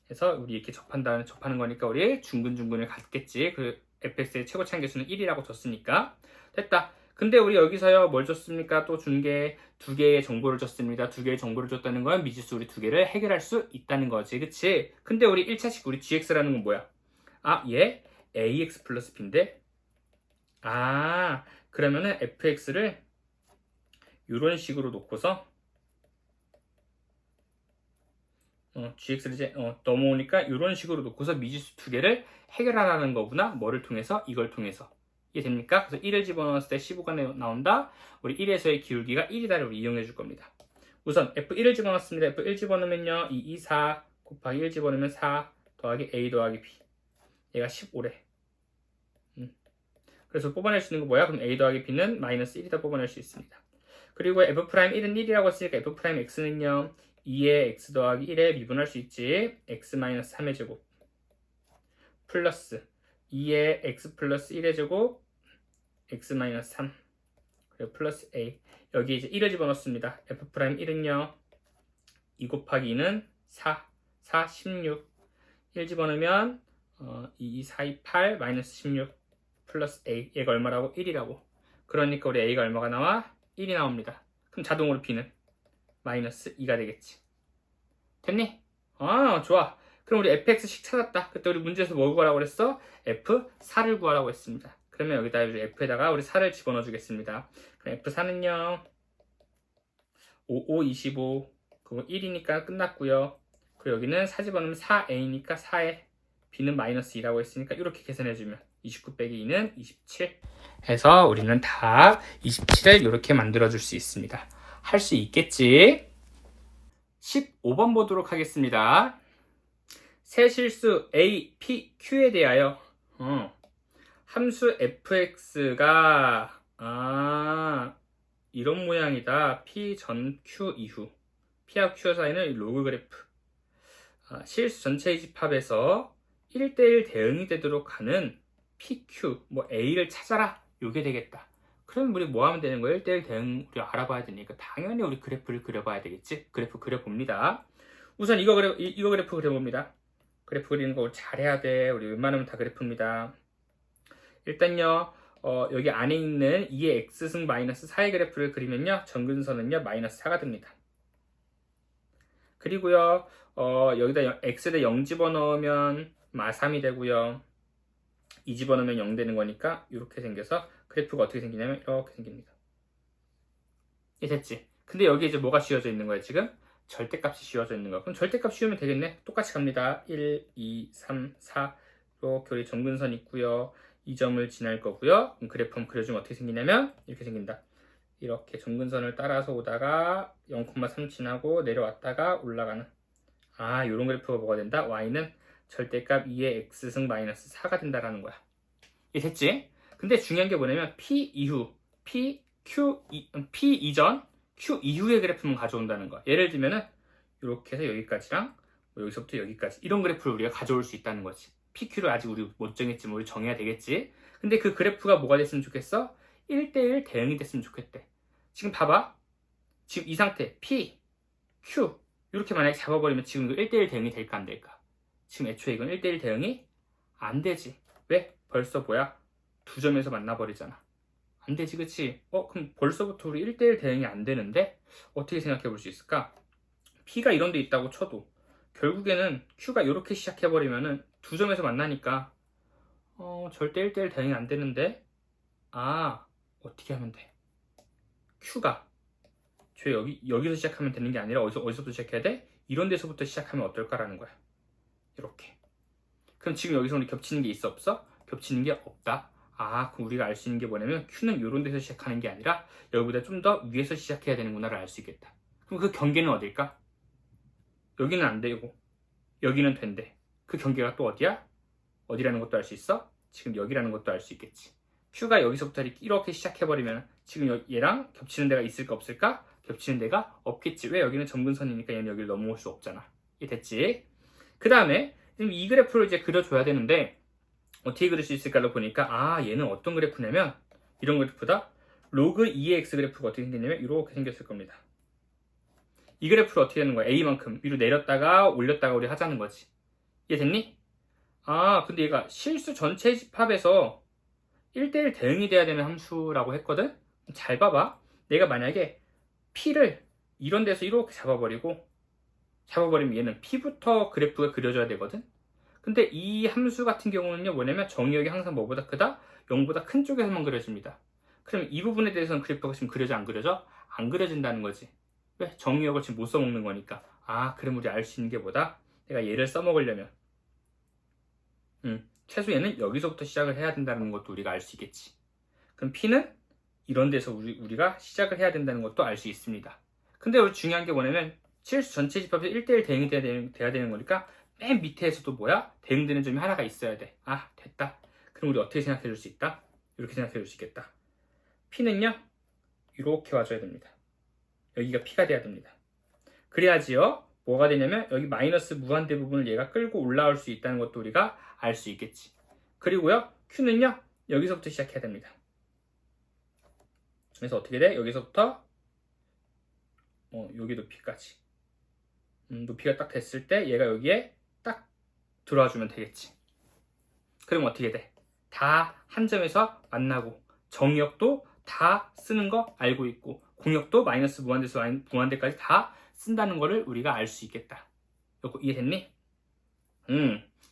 그래서 우리 이렇게 접하는 거니까 우리 중근중근을 갖겠지. 그 fx의 최고 차항계수는 1이라고 줬으니까. 됐다. 근데 우리 여기서요 뭘 줬습니까? 또 준 게 두 개의 정보를 줬습니다. 두 개의 정보를 줬다는 건 미지수 우리 두 개를 해결할 수 있다는 거지, 그치? 근데 우리 1차식 우리 gx라는 건 뭐야? 얘 ax 플러스 b인데, 그러면은 fx를 이런 식으로 놓고서 gx를 이제 넘어오니까 이런 식으로 놓고서 미지수 두 개를 해결하라는 거구나. 뭐를 통해서? 이걸 통해서. 이해됩니까? 그래서 1을 집어넣었을 때 15가 나온다. 우리 1에서의 기울기가 1이다를 우리 이용해 줄 겁니다. 우선 f1을 집어넣습니다. f1 집어넣으면요 2, 4 곱하기 1 집어넣으면 4 더하기 a 더하기 b, 얘가 15래. 그래서 뽑아낼 수 있는 거 뭐야? 그럼 a 더하기 b는 마이너스 1이다 뽑아낼 수 있습니다. 그리고 f'1은 1이라고 했으니까 f'x는요 2의 x 더하기 1에 미분할 수 있지. x 마이너스 3의 제곱 플러스 2의 x 플러스 1의 제곱 x 마이너스 3, 그리고 플러스 a. 여기 이제 1을 집어넣습니다. f'1은요 2 곱하기 2는 4, 4, 16. 1 집어넣으면 2, 4, 2, 8 마이너스 16 플러스 a. 얘가 얼마라고? 1이라고. 그러니까 우리 a가 얼마가 나와? 1이 나옵니다. 그럼 자동으로 b는 마이너스 2가 되겠지. 됐니? 좋아. 그럼 우리 fx식 찾았다. 그때 우리 문제에서 뭘 구하라고 그랬어? f4를 구하라고 했습니다. 그러면 여기다 f에다가 우리 4를 집어넣어 주겠습니다. 그럼 f4는요 5, 5, 25 그거 1이니까 끝났고요. 그리고 여기는 4 집어넣으면 4a니까 4에 b는 마이너스 2라고 했으니까 이렇게 계산해주면 29 빼기 2는 27 해서 우리는 답 27을 이렇게 만들어줄 수 있습니다. 할 수 있겠지? 15번 보도록 하겠습니다. 세실수 A, P, Q에 대하여 함수 fx가 이런 모양이다. P 전 Q 이후 P하고 Q 사이는 로그 그래프 실수 전체의 집합에서 1대1 대응이 되도록 하는 PQ A를 찾아라. 요게 되겠다. 그럼 우리 뭐 하면 되는 거예요? 1대1 대응 우리 알아봐야 되니까 당연히 우리 그래프를 그려봐야 되겠지. 그래프 그려봅니다. 우선 이거 그래프 그려봅니다. 그래프 그리는 거 잘해야 돼. 우리 웬만하면 다 그래프입니다. 일단요 여기 안에 있는 2의 x승 마이너스 4의 그래프를 그리면요 정근선은요 마이너스 4가 됩니다. 그리고요 여기다 x에다 0 집어넣으면 마3이 되고요 2 집어넣으면 0 되는 거니까 이렇게 생겨서 그래프가 어떻게 생기냐면 이렇게 생깁니다. 됐지? 근데 여기 이제 뭐가 씌워져 있는 거야 지금? 절대값이 씌워져 있는 거야. 그럼 절대값 씌우면 되겠네. 똑같이 갑니다. 1, 2, 3, 4 이렇게 우리 정근선 있고요. 이 점을 지날 거고요. 그럼 그래프 한번 그려주면 어떻게 생기냐면 이렇게 생긴다. 이렇게 정근선을 따라서 오다가 0,3 지나고 내려왔다가 올라가는 요런 그래프가 뭐가 된다? y는 절대값 2의 x승 마이너스 4가 된다라는 거야. 이게 됐지? 근데 중요한 게 뭐냐면 p 이후 p 이전 q 이후의 그래프만 가져온다는 거야. 예를 들면은 이렇게 해서 여기까지랑 여기서부터 여기까지 이런 그래프를 우리가 가져올 수 있다는 거지. PQ를 아직 우리 못 정했지만 우리 정해야 되겠지. 근데 그 그래프가 뭐가 됐으면 좋겠어? 1대1 대응이 됐으면 좋겠대. 지금 봐봐. 지금 이 상태 P, Q 이렇게 만약에 잡아버리면 지금 이거 1대1 대응이 될까 안 될까? 지금 애초에 이건 1대1 대응이 안 되지. 왜? 벌써 뭐야? 두 점에서 만나버리잖아. 안 되지, 그치? 그럼 벌써부터 우리 1대1 대응이 안 되는데? 어떻게 생각해 볼 수 있을까? P가 이런 데 있다고 쳐도 결국에는 Q가 이렇게 시작해버리면은 두 점에서 만나니까 절대 1대1 대응이 안 되는데 어떻게 하면 돼? Q가 여기서 시작하면 되는 게 아니라 어디서부터 시작해야 돼? 이런 데서부터 시작하면 어떨까라는 거야. 이렇게. 그럼 지금 여기서 우리 겹치는 게 있어 없어? 겹치는 게 없다. 그럼 우리가 알 수 있는 게 뭐냐면 Q는 이런 데서 시작하는 게 아니라 여기보다 좀 더 위에서 시작해야 되는구나를 알 수 있겠다. 그럼 그 경계는 어딜까? 여기는 안 되고 여기는 된대. 그 경계가 또 어디야? 어디라는 것도 알 수 있어? 지금 여기라는 것도 알 수 있겠지. Q가 여기서부터 이렇게 시작해버리면 지금 얘랑 겹치는 데가 있을까 없을까? 겹치는 데가 없겠지. 왜? 여기는 점근선이니까 얘는 여기를 넘어올 수 없잖아. 이게 됐지? 그 다음에 이 그래프를 이제 그려줘야 되는데 어떻게 그릴 수 있을까를 보니까 얘는 어떤 그래프냐면 이런 그래프다. 로그 2의 x 그래프가 어떻게 생겼냐면 이렇게 생겼을 겁니다. 이 그래프를 어떻게 하는 거야? A만큼 위로 내렸다가 올렸다가 우리 하자는 거지. 이해 됐니? 근데 얘가 실수 전체 집합에서 1대1 대응이 돼야 되는 함수라고 했거든? 잘 봐봐. 내가 만약에 P를 이런 데서 이렇게 잡아버리면 얘는 P부터 그래프가 그려져야 되거든? 근데 이 함수 같은 경우는요, 뭐냐면 정의역이 항상 뭐보다 크다? 0보다 큰 쪽에서만 그려집니다. 그럼 이 부분에 대해서는 그래프가 지금 그려져 안 그려져? 안 그려진다는 거지. 왜? 정의역을 지금 못 써먹는 거니까. 그럼 우리 알 수 있는 게 뭐다? 내가 얘를 써먹으려면 최소 얘는 여기서부터 시작을 해야 된다는 것도 우리가 알 수 있겠지. 그럼 P는 이런 데서 우리가 시작을 해야 된다는 것도 알 수 있습니다. 근데 우리 중요한 게 뭐냐면 실수 전체 집합에서 1대1 대응이 돼야 되는 거니까 맨 밑에서도 뭐야? 대응되는 점이 하나가 있어야 돼. 됐다. 그럼 우리 어떻게 생각해 줄 수 있다? 이렇게 생각해 줄 수 있겠다. P는요, 이렇게 와줘야 됩니다. 여기가 P가 돼야 됩니다. 그래야지요, 뭐가 되냐면 여기 마이너스 무한대 부분을 얘가 끌고 올라올 수 있다는 것도 우리가 알 수 있겠지. 그리고요, Q는요, 여기서부터 시작해야 됩니다. 그래서 어떻게 돼? 여기서부터 여기 높이까지. 높이가 딱 됐을 때 얘가 여기에 딱 들어와 주면 되겠지. 그럼 어떻게 돼? 다 한 점에서 만나고 정의역도 다 쓰는 거 알고 있고 공역도 마이너스 무한대에서 무한대까지 다 쓴다는 거를 우리가 알 수 있겠다. 이해됐니?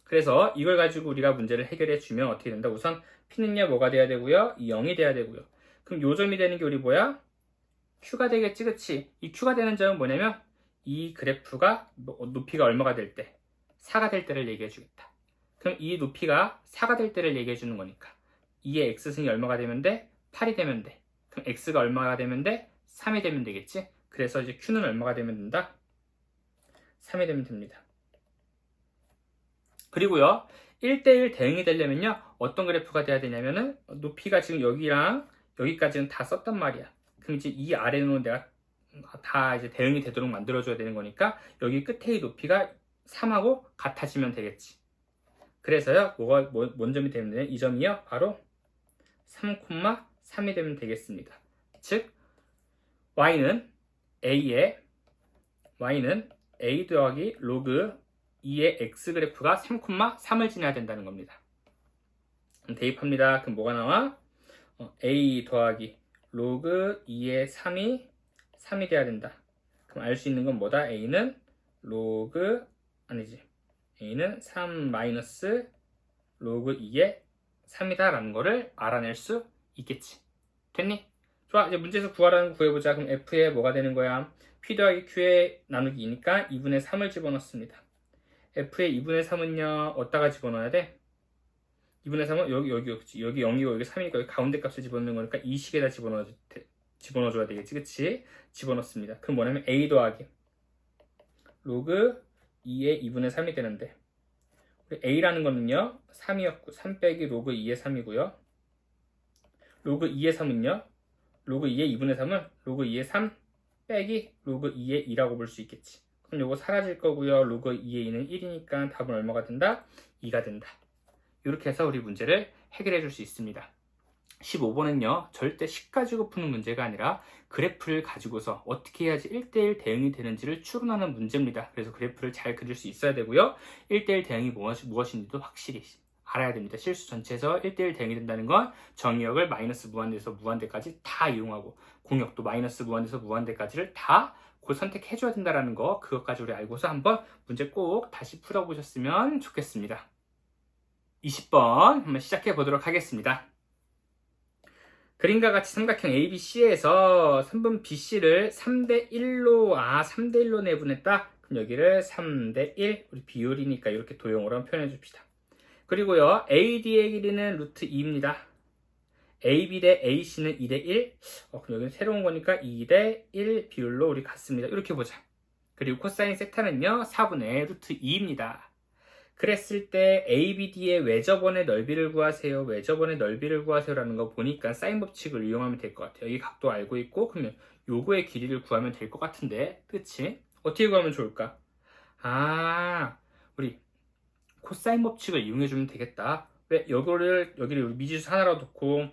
그래서 이걸 가지고 우리가 문제를 해결해 주면 어떻게 된다? 우선 P는요 뭐가 돼야 되고요? 0이 돼야 되고요. 그럼 요 점이 되는 게 우리 뭐야? Q가 되겠지, 그치? 이 Q가 되는 점은 뭐냐면 이 그래프가 높이가 얼마가 될 때? 4가 될 때를 얘기해 주겠다. 그럼 이 높이가 4가 될 때를 얘기해 주는 거니까 2의 x승이 얼마가 되면 돼? 8이 되면 돼. 그럼 x가 얼마가 되면 돼? 3이 되면 되겠지? 그래서 이제 q는 얼마가 되면 된다? 3이 되면 됩니다. 그리고요 1대1 대응이 되려면요 어떤 그래프가 돼야 되냐면은 높이가 지금 여기랑 여기까지는 다 썼단 말이야. 그럼 이제 이 아래는 내가 다 이제 대응이 되도록 만들어줘야 되는 거니까 여기 끝에 이 높이가 3하고 같아지면 되겠지. 그래서요 뭔 점이 되면 되냐? 이 점이요 바로 3,3이 되면 되겠습니다. 즉 y는 a 더하기 로그 2의 x 그래프가 3,3을 지나야 된다는 겁니다. 그럼 대입합니다. 그럼 뭐가 나와? a 더하기 로그 2의 3이 돼야 된다. 그럼 알 수 있는 건 뭐다? a는 로그 a는 3 마이너스 로그 2의 3이다 라는 거를 알아낼 수 있겠지. 됐니? 좋아, 이제 문제에서 구하라는 거 구해보자. 그럼 f에 뭐가 되는 거야? p 더하기 q의 나누기 2니까 2분의 3을 집어넣습니다. f의 2분의 3은요 어디다가 집어넣어야 돼? 2분의 3은 여기 0이고 여기 3이니까 여기 가운데 값을 집어넣는 거니까 이 식에다 집어넣어줘야 되겠지, 그치? 집어넣습니다. 그럼 뭐냐면 a 더하기 로그 2의 2분의 3이 되는데 우리 a라는 거는요 3이었고 3 빼기 로그 2의 3이고요 로그 2의 3은요 로그 2의 2분의 3은 로그 2의 3 빼기 로그 2의 2라고 볼 수 있겠지. 그럼 요거 사라질 거고요. 로그 2의 2는 1이니까 답은 얼마가 된다? 2가 된다. 이렇게 해서 우리 문제를 해결해 줄 수 있습니다. 15번은요. 절대 식 가지고 푸는 문제가 아니라 그래프를 가지고서 어떻게 해야지 1대1 대응이 되는지를 추론하는 문제입니다. 그래서 그래프를 잘 그릴 수 있어야 되고요. 1대1 대응이 무엇인지도 확실히 알아야 됩니다. 실수 전체에서 1대1 대응이 된다는 건 정의역을 마이너스 무한대에서 무한대까지 다 이용하고 공역도 마이너스 무한대에서 무한대까지를 다 선택해줘야 된다는 거, 그것까지 우리 알고서 한번 문제 꼭 다시 풀어보셨으면 좋겠습니다. 20번 한번 시작해 보도록 하겠습니다. 그림과 같이 삼각형 ABC에서 선분 BC를 3대1로 내분했다. 그럼 여기를 3대1 우리 비율이니까 이렇게 도형으로 표현해 줍시다. 그리고요 AD의 길이는 루트 2입니다. AB 대 AC는 2대 1. 그럼 여기는 새로운 거니까 2대 1 비율로 우리 같습니다. 이렇게 보자. 그리고 코사인 세타는요 4분의 루트 2입니다. 그랬을 때 ABD의 외접원의 넓이를 구하세요. 외접원의 넓이를 구하세요라는 거 보니까 사인 법칙을 이용하면 될 것 같아요. 이 각도 알고 있고 그러면 요거의 길이를 구하면 될 것 같은데, 그치? 어떻게 구하면 좋을까? 우리 코사인 법칙을 이용해주면 되겠다. 왜 여기를 우리 미지수 하나로 놓고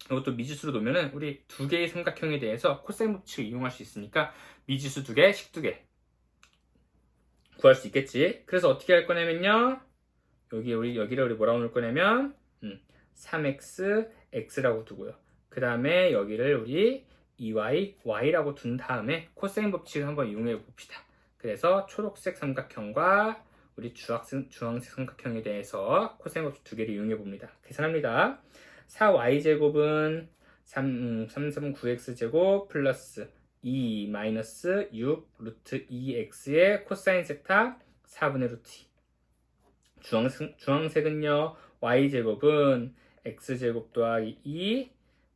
이것도 미지수로 놓으면은 우리 두 개의 삼각형에 대해서 코사인 법칙을 이용할 수 있으니까 미지수 2개, 식 2개 구할 수 있겠지. 그래서 어떻게 할 거냐면요. 여기를 우리 뭐라고 놓을 거냐면 3x, x라고 두고요. 그 다음에 여기를 우리 2y, y라고 둔 다음에 코사인 법칙을 한번 이용해 봅시다. 그래서 초록색 삼각형과 우리 주황색 삼각형에 대해서 코사인 법칙 2개를 이용해 봅니다. 계산합니다. 4y제곱은 339x제곱 플러스 2 마이너스 6 루트 2x의 코사인 세타 4분의 루트 2. 주황색은요 y제곱은 x제곱 더하기 2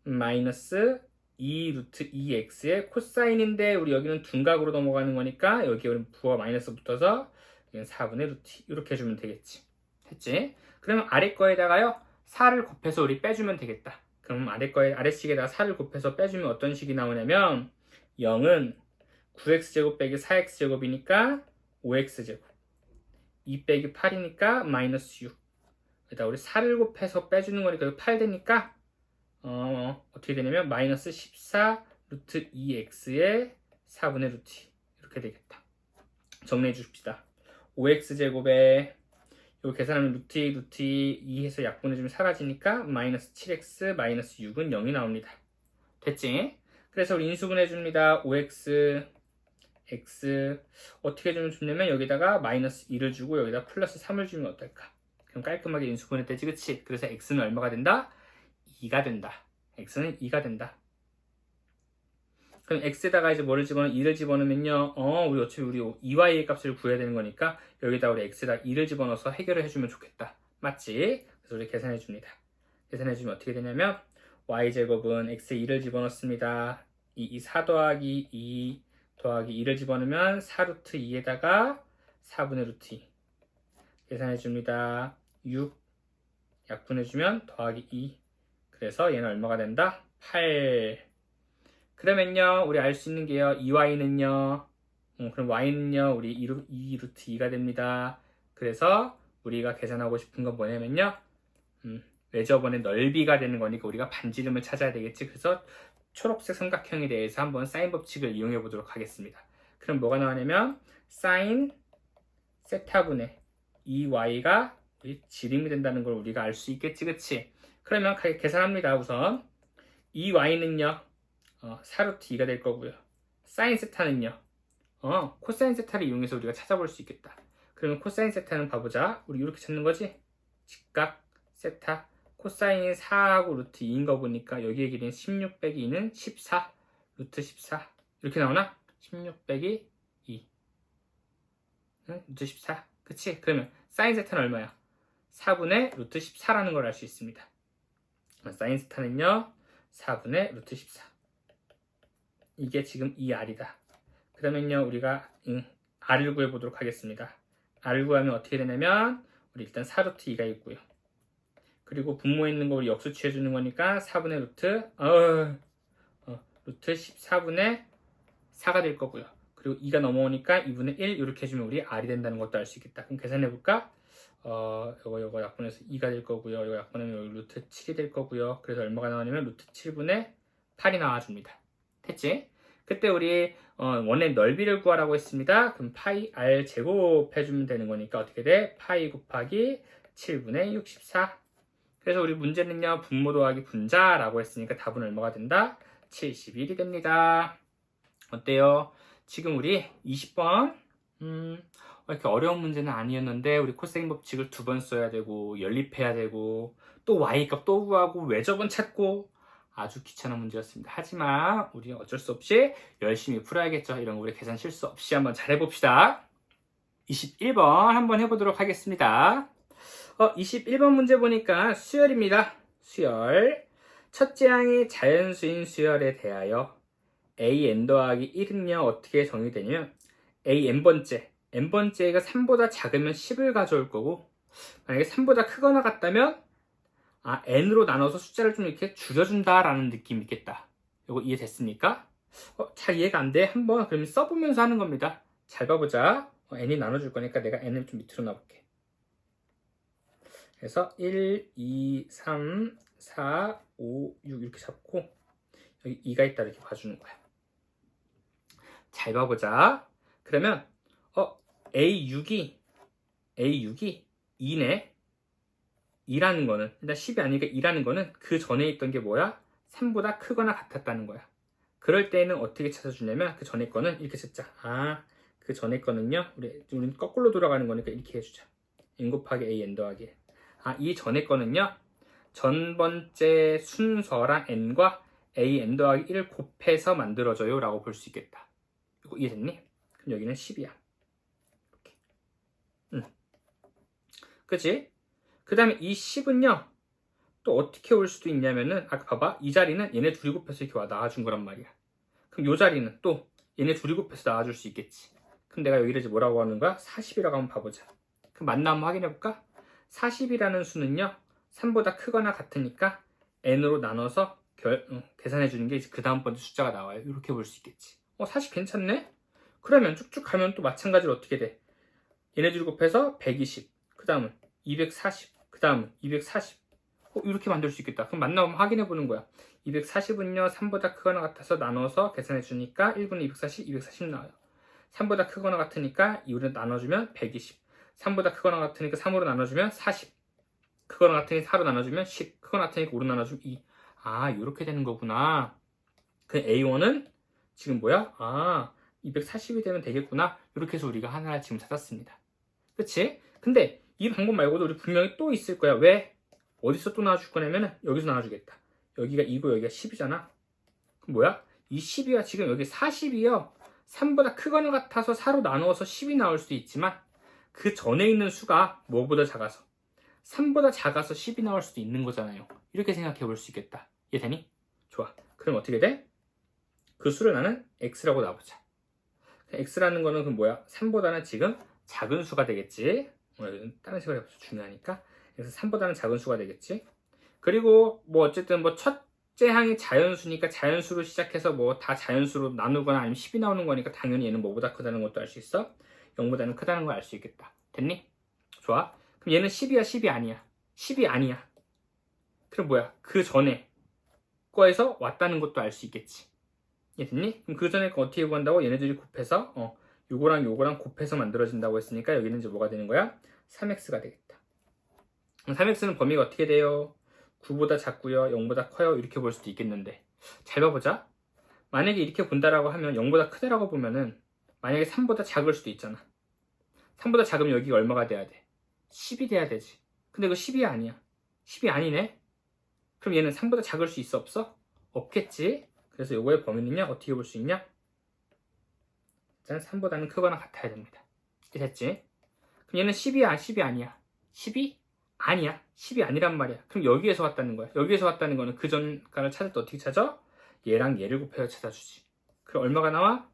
마이너스 2 루트 2x의 코사인인데 우리 여기는 둔각으로 넘어가는 거니까 여기 우리 부호가 마이너스 붙어서 여기는 4분의 루트 2 이렇게 해주면 되겠지. 됐지? 그러면 아래 거에다가요 4를 곱해서 우리 빼주면 되겠다. 그럼 아래식에다가 4를 곱해서 빼주면 어떤 식이 나오냐면 0은 9x제곱 빼기 4x제곱이니까 5x제곱 2 빼기 8이니까 마이너스 6. 그러다 우리 4를 곱해서 빼주는 거니까 8 되니까 어떻게 되냐면 마이너스 14 루트 2x의 4분의 루트 2 이렇게 되겠다. 정리해 주십시다. 5x제곱에 이거 계산하면 루트 2 해서 약분해주면 사라지니까 마이너스 7x 마이너스 6은 0이 나옵니다. 됐지? 그래서 우리 인수분 해줍니다. 5x x 어떻게 주면 좋냐면 여기다가 마이너스 2를 주고 여기다 플러스 3을 주면 어떨까? 그럼 깔끔하게 인수분해 되지, 그치? 그래서 x는 얼마가 된다? 2가 된다. x는 2가 된다. 그럼 x에다가 이제 뭐를 집어넣으면 2를 집어넣으면요. 우리 어차피 우리 2y의 값을 구해야 되는 거니까 여기다 우리 x에다 2를 집어넣어서 해결을 해주면 좋겠다. 맞지? 그래서 우리 계산해 줍니다. 계산해 주면 어떻게 되냐면 y제곱은 x에 2를 집어넣습니다. 이 4 더하기 2 더하기 2를 집어넣으면 4루트 2에다가 4분의 루트 2 계산해 줍니다. 6 약분해주면 더하기 2 그래서 얘는 얼마가 된다? 8 그러면요 우리 알 수 있는 게요 2y는요 그럼 y는요 우리 2루트 2가 됩니다. 그래서 우리가 계산하고 싶은 건 뭐냐면요 외접원의 넓이가 되는 거니까 우리가 반지름을 찾아야 되겠지. 그래서 초록색 삼각형에 대해서 한번 사인 법칙을 이용해 보도록 하겠습니다. 그럼 뭐가 나오냐면 사인 세타분의 2y가 우리 지름이 된다는 걸 우리가 알 수 있겠지, 그치? 그러면 계산합니다. 우선 2y는요 4루트 2가 될 거고요. 사인 세타는요 코사인 세타를 이용해서 우리가 찾아볼 수 있겠다. 그러면 코사인 세타는 봐보자. 우리 이렇게 찾는 거지? 직각 세타 코사인이 4하고 루트 2인 거 보니까 여기에 길이는 16 빼기 2는 14 루트 14 이렇게 나오나? 16 빼기 2 루트 14 그치? 그러면 사인 세타는 얼마야? 4분의 루트 14라는 걸 알 수 있습니다. 사인 세타는요 4분의 루트 14 이게 지금 이 r이다. 그러면요 우리가 r을 구해보도록 하겠습니다. r을 구하면 어떻게 되냐면 우리 일단 4루트 2가 있고요. 그리고 분모에 있는 거 우리 역수 취해주는 거니까 4분의 루트 14분의 4가 될 거고요. 그리고 2가 넘어오니까 2분의 1 이렇게 해주면 우리 r이 된다는 것도 알 수 있겠다. 그럼 계산해볼까? 요거 약분해서 2가 될 거고요. 이거 약분하면 여기 루트 7이 될 거고요. 그래서 얼마가 나오냐면 루트 7분의 8이 나와줍니다. 됐지? 그때 우리 원의 넓이를 구하라고 했습니다. 그럼 파이 r 제곱 해주면 되는 거니까 어떻게 돼? 파이 곱하기 7분의 64 그래서 우리 문제는요 분모 더하기 분자라고 했으니까 답은 얼마가 된다? 71이 됩니다. 어때요? 지금 우리 20번 이렇게 어려운 문제는 아니었는데 우리 코사인 법칙을 2번 써야 되고 연립해야 되고 또 y값 또 구하고 외접은 찾고 아주 귀찮은 문제였습니다. 하지만 우리 어쩔 수 없이 열심히 풀어야겠죠. 이런 거 우리 계산 실수 없이 한번 잘 해봅시다. 21번 한번 해보도록 하겠습니다. 21번 문제 보니까 수열입니다. 수열. 첫째 항의 자연수인 수열에 대하여 an 더하기 1은요 어떻게 정의되냐면 n번째 n번째가 3보다 작으면 10을 가져올 거고 만약에 3보다 크거나 같다면 n으로 나눠서 숫자를 좀 이렇게 줄여준다 라는 느낌이 있겠다. 이거 이해됐습니까? 잘 이해가 안 돼. 한번 그러면 써보면서 하는 겁니다. 잘 봐보자. n이 나눠줄 거니까 내가 n을 좀 밑으로 놔볼게. 그래서 1, 2, 3, 4, 5, 6 이렇게 잡고 여기 2가 있다 이렇게 봐주는 거야. 잘 봐보자. 그러면 A6이 2네. 2라는 거는 일단 10이 아니니까 2라는 거는 그 전에 있던 게 뭐야? 3보다 크거나 같았다는 거야. 그럴 때는 어떻게 찾아주냐면 그 전에 거는 이렇게 쓰자. 그 전에 거는요 우리는 거꾸로 돌아가는 거니까 이렇게 해주자. n 곱하기 a n 더하기 이 전에 거는요 전번째 순서랑 n과 a n 더하기 1을 곱해서 만들어져요 라고 볼 수 있겠다. 이거 이해됐니? 그럼 여기는 10이야. 이렇게. 그치? 그 다음에 이 10은요 또 어떻게 올 수도 있냐면은 아까 봐봐 이 자리는 얘네 둘이 곱해서 이렇게 나와준 거란 말이야. 그럼 이 자리는 또 얘네 둘이 곱해서 나와줄 수 있겠지. 그럼 내가 여기를 이제 뭐라고 하는 거야? 40이라고 한번 봐보자. 그럼 맞나 한번 확인해 볼까? 40이라는 수는요 3보다 크거나 같으니까 n으로 나눠서 계산해 주는 게 그 다음 번째 숫자가 나와요. 이렇게 볼 수 있겠지. 40 괜찮네? 그러면 쭉쭉 가면 또 마찬가지로 어떻게 돼? 얘네 둘이 곱해서 120 그 다음은 240 그 다음은 240 이렇게 만들 수 있겠다. 그럼 맞나 한번 확인해 보는 거야. 240은요 3보다 크거나 같아서 나눠서 계산해 주니까 1분의 240 나와요. 3보다 크거나 같으니까 2로 나눠주면 120 3보다 크거나 같으니까 3으로 나눠주면 40 크거나 같으니까 4로 나눠주면 10 크거나 같으니까 5로 나눠주면 2 이렇게 되는 거구나. 그 A1은 지금 뭐야? 240이 되면 되겠구나. 이렇게 해서 우리가 하나를 지금 찾았습니다. 그치? 근데 이 방법 말고도 우리 분명히 또 있을 거야. 왜? 어디서 또 나와줄 거냐면 여기서 나와주겠다. 여기가 2고 여기가 10이잖아. 그럼 뭐야? 이 12와 지금 여기 40이요. 3보다 크거나 같아서 4로 나누어서 10이 나올 수도 있지만 그 전에 있는 수가 뭐보다 작아서 3보다 작아서 10이 나올 수도 있는 거잖아요. 이렇게 생각해 볼 수 있겠다. 이해되니? 좋아. 그럼 어떻게 돼? 그 수를 나는 x라고 놔보자. x라는 거는 그 뭐야? 3보다는 지금 작은 수가 되겠지. 다른 식으로 해보자. 중요하니까. 그래서 3보다는 작은 수가 되겠지. 그리고 뭐 어쨌든 뭐 첫째 항이 자연수니까 자연수로 시작해서 뭐 다 자연수로 나누거나 아니면 10이 나오는 거니까 당연히 얘는 뭐보다 크다는 것도 알 수 있어. 0보다는 크다는 걸 알 수 있겠다. 됐니? 좋아. 그럼 얘는 10이야, 10이 아니야? 10이 아니야. 그럼 뭐야? 그 전에 거에서 왔다는 것도 알 수 있겠지. 됐니? 그럼 그 전에 거 어떻게 구한다고? 얘네들이 곱해서 요거랑 요거랑 곱해서 만들어진다고 했으니까 여기는 이제 뭐가 되는 거야? 3x가 되겠다. 그럼 3x는 범위가 어떻게 돼요? 9보다 작고요, 0보다 커요. 이렇게 볼 수도 있겠는데 잘 봐보자. 만약에 이렇게 본다라고 하면 0보다 크다라고 보면은 만약에 3보다 작을 수도 있잖아. 3보다 작으면 여기가 얼마가 돼야 돼? 10이 돼야 되지. 근데 이거 10이 아니야. 10이 아니네? 그럼 얘는 3보다 작을 수 있어, 없어? 없겠지. 그래서 요거의 범위는요, 어떻게 볼 수 있냐? 일단 3보다는 크거나 같아야 됩니다. 됐지? 그럼 얘는 10이 아니야. 10이 아니야. 10이 아니란 말이야. 그럼 여기에서 왔다는 거야. 여기에서 왔다는 거는 그 전가를 찾을 때 어떻게 찾아? 얘랑 얘를 곱해서 찾아주지. 그럼 얼마가 나와?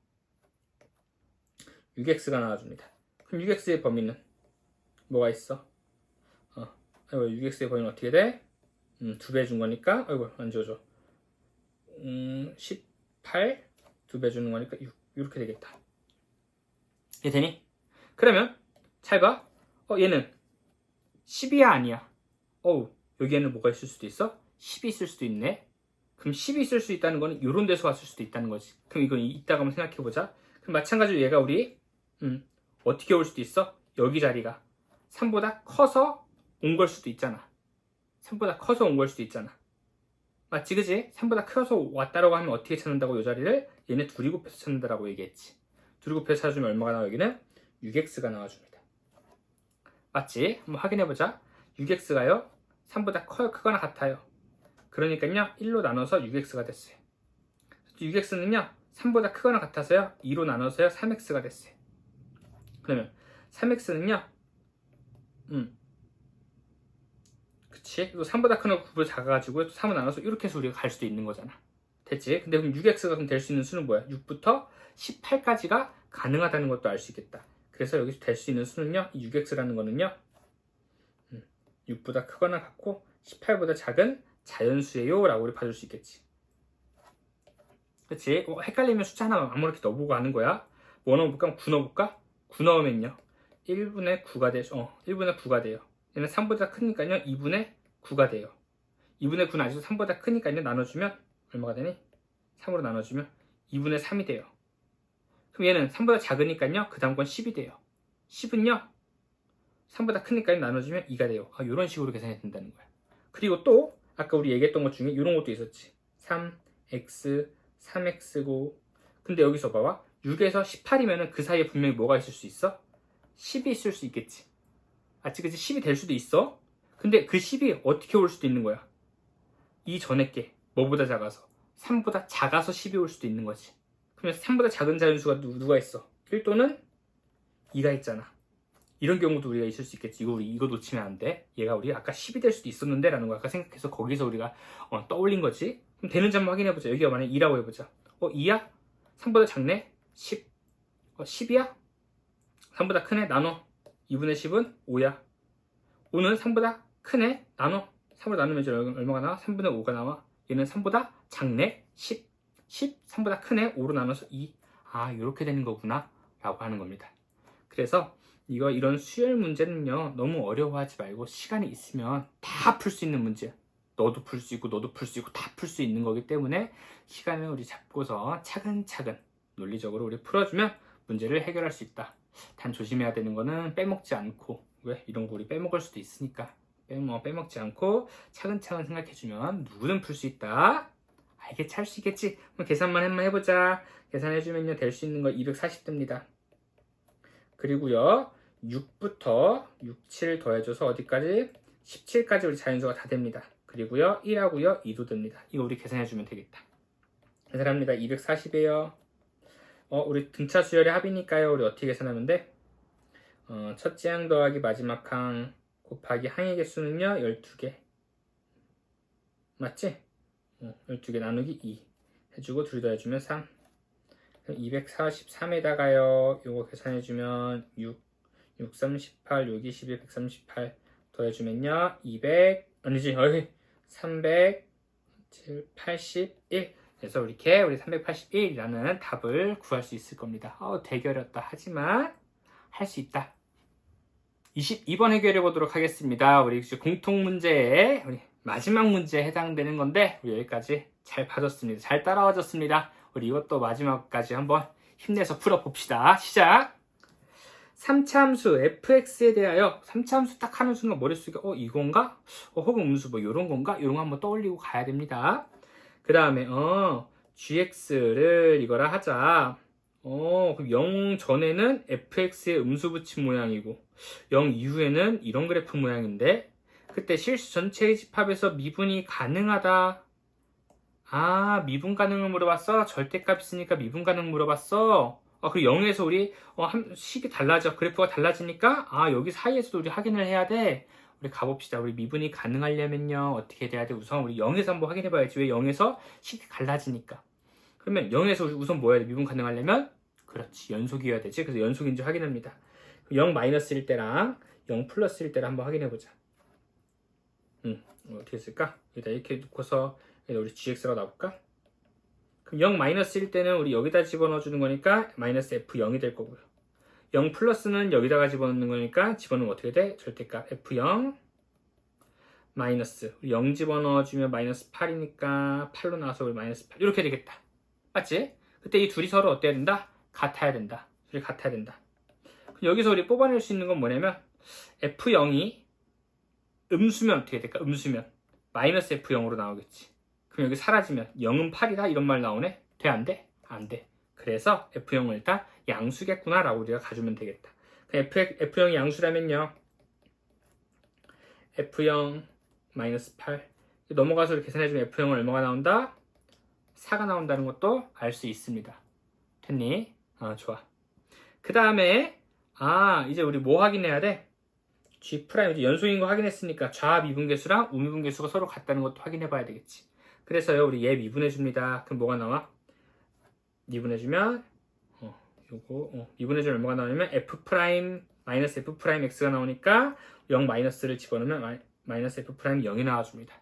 6x가 나와줍니다. 그럼 6x의 범위는 뭐가 있어? 6x의 범위는 어떻게 돼? 2배 준 거니까, 아이고, 안 지워줘. 18, 2배 주는 거니까 6, 이렇게 되겠다. 이해 되니? 그러면, 잘 봐. 얘는 10이야, 아니야? 여기에는 뭐가 있을 수도 있어? 10이 있을 수도 있네? 그럼 10이 있을 수 있다는 거는 이런 데서 왔을 수도 있다는 거지. 그럼 이건 이따가 한번 생각해보자. 그럼 마찬가지로 얘가 우리, 어떻게 올 수도 있어? 여기 자리가 3보다 커서 온 걸 수도 있잖아. 3보다 커서 온 걸 수도 있잖아. 맞지, 그지? 3보다 커서 왔다라고 하면 어떻게 찾는다고? 이 자리를 얘네 둘이 곱해서 찾는다라고 얘기했지. 둘이 곱해서 찾아주면 얼마가 나와? 여기는 6x가 나와줍니다. 맞지? 한번 확인해보자. 6x가요 3보다 크거나 같아요. 그러니까요 1로 나눠서 6x가 됐어요. 6x는요 3보다 크거나 같아서요 2로 나눠서요 3x가 됐어요. 그러면 3x는요 그치? 또 3보다 큰 9보다 작아가지고 또 3을 나눠서 이렇게 해서 우리가 갈 수도 있는 거잖아. 됐지? 근데 그럼 6x가 될 수 있는 수는 뭐야? 6부터 18까지가 가능하다는 것도 알 수 있겠다. 그래서 여기서 될 수 있는 수는요, 이 6x라는 거는요, 6보다 크거나 같고 18보다 작은 자연수예요 라고 우리 봐줄 수 있겠지. 그치? 헷갈리면 숫자 하나 아무렇게 넣어보고 하는 거야. 뭐 넣어볼까? 9 넣어볼까? 9 넣으면요 1분의 9가 돼서 1분의 9가 돼요. 얘는 3보다 크니까요 2분의 9가 돼요. 2분의 9는 아직도 3보다 크니까요 나눠주면 얼마가 되니? 3으로 나눠주면 2분의 3이 돼요. 그럼 얘는 3보다 작으니까요 그 다음 건 10이 돼요. 10은요 3보다 크니까요 나눠주면 2가 돼요. 이런 식으로 계산이 된다는 거야. 그리고 또 아까 우리 얘기했던 것 중에 이런 것도 있었지. 3x 3x고 근데 여기서 봐봐 6에서 18이면 그 사이에 분명히 뭐가 있을 수 있어? 10이 있을 수 있겠지. 맞지? 그치? 10이 될 수도 있어. 근데 그 10이 어떻게 올 수도 있는 거야? 이 전에 게 뭐보다 작아서 3보다 작아서 10이 올 수도 있는 거지. 그러면 3보다 작은 자연수가 누가 있어? 1 또는 2가 있잖아. 이런 경우도 우리가 있을 수 있겠지. 이거 놓치면 안 돼. 얘가 우리 아까 10이 될 수도 있었는데 라는 거 아까 생각해서 거기서 우리가 떠올린 거지. 그럼 되는지 한번 확인해보자. 여기가 만약에 2라고 해보자. 2야? 3보다 작네? 10. 10이야? 3보다 크네? 나눠. 2분의 10은 5야. 5는 3보다 크네? 나눠. 3으로 나누면 이제 얼마가 나와? 3분의 5가 나와. 얘는 3보다 작네? 10. 10? 3보다 크네? 5로 나눠서 2. 이렇게 되는 거구나. 라고 하는 겁니다. 그래서 이런 수열 문제는요, 너무 어려워하지 말고 시간이 있으면 다 풀 수 있는 문제야. 너도 풀 수 있고, 너도 풀 수 있고, 다 풀 수 있는 거기 때문에 시간을 우리 잡고서 차근차근 논리적으로 우리 풀어주면 문제를 해결할 수 있다. 단 조심해야 되는 거는 빼먹지 않고, 왜? 이런 거 우리 빼먹을 수도 있으니까 빼먹지 않고 차근차근 생각해주면 누구든 풀 수 있다. 알겠지? 할 수 있겠지? 그럼 계산만 한번 해보자. 계산해주면요 될 수 있는 거 240됩니다. 그리고요 6부터 6, 7 더해줘서 어디까지? 17까지 우리 자연수가 다 됩니다. 그리고요 1하고요 2도 됩니다. 이거 우리 계산해주면 되겠다. 계산합니다. 240이에요. 우리 등차 수열의 합이니까요. 우리 어떻게 계산하면 돼? 첫째 항 더하기 마지막 항 곱하기 항의 개수는요 12개 맞지? 12개 나누기 2 해주고 둘이 더해주면 3 243에다가요 요거 계산해주면 6 3, 18, 6, 21, 138 더해주면요 200 아니지 300 81 그래서 이렇게 우리 381이라는 답을 구할 수 있을 겁니다. 되게 어렵다 하지만 할 수 있다. 22번 해결해 보도록 하겠습니다. 우리 공통 문제에 우리 마지막 문제에 해당되는 건데 우리 여기까지 잘 봐줬습니다. 잘 따라와줬습니다. 우리 이것도 마지막까지 한번 힘내서 풀어봅시다. 시작! 3차 함수 fx에 대하여 3차 함수 딱 하는 순간 머릿속에 이건가? 혹은 음수 뭐 요런 건가? 요런 거 한번 떠올리고 가야 됩니다. 그 다음에 gx를 이거라 하자. 그럼 0 전에는 fx의 음수 붙인 모양이고 0 이후에는 이런 그래프 모양인데 그때 실수 전체의 집합에서 미분이 가능하다. 미분 가능을 물어봤어? 절대값 있으니까 미분 가능 물어봤어? 그리고 0에서 우리 식이 달라져. 그래프가 달라지니까 여기 사이에서도 우리 확인을 해야 돼. 우리 가봅시다. 우리 미분이 가능하려면요 어떻게 돼야 돼? 우선 우리 0에서 한번 확인해 봐야지. 왜 0에서 식이 달라지니까. 그러면 0에서 우선 뭐 해야 돼? 미분 가능하려면? 그렇지. 연속이어야 되지. 그래서 연속인지 확인합니다. 0 마이너스일 때랑 0 플러스일 때를 한번 확인해 보자. 어떻게 쓸까? 여기다 이렇게 놓고서 여기다 우리 gx라고 놔볼까? 그럼 0 마이너스일 때는 우리 여기다 집어넣어 주는 거니까 마이너스 f0이 될 거고요. 0 플러스는 여기다가 집어넣는 거니까 집어넣으면 어떻게 돼? 절대값 f0 마이너스 0 집어넣어 주면 마이너스 8이니까 8로 나와서 우리 마이너스 8 이렇게 되겠다. 맞지? 그때 이 둘이 서로 어때야 된다? 같아야 된다. 둘이 같아야 된다. 여기서 우리 뽑아낼 수 있는 건 뭐냐면 f0이 음수면 어떻게 될까? 음수면 마이너스 f0으로 나오겠지. 그럼 여기 사라지면 0은 8이다 이런 말 나오네? 돼? 안 돼? 안 돼. 그래서 f0을 일단 양수겠구나 라고 우리가 가주면 되겠다. f0이 양수라면요 f0 마이너스 8 넘어가서 계산해주면 f0은 얼마가 나온다? 4가 나온다는 것도 알 수 있습니다. 됐니? 좋아. 그 다음에 이제 우리 뭐 확인해야 돼? G' 이제 연속인 거 확인했으니까 좌 미분계수랑 우미분 계수가 서로 같다는 것도 확인해 봐야 되겠지. 그래서요 우리 얘 미분해 줍니다. 그럼 뭐가 나와? 미분해 주면 미분해 주면 얼마가 나오냐면 f' 마이너스 f' x가 나오니까 0 마이너스를 집어넣으면 마이너스 f' 0이 나와줍니다.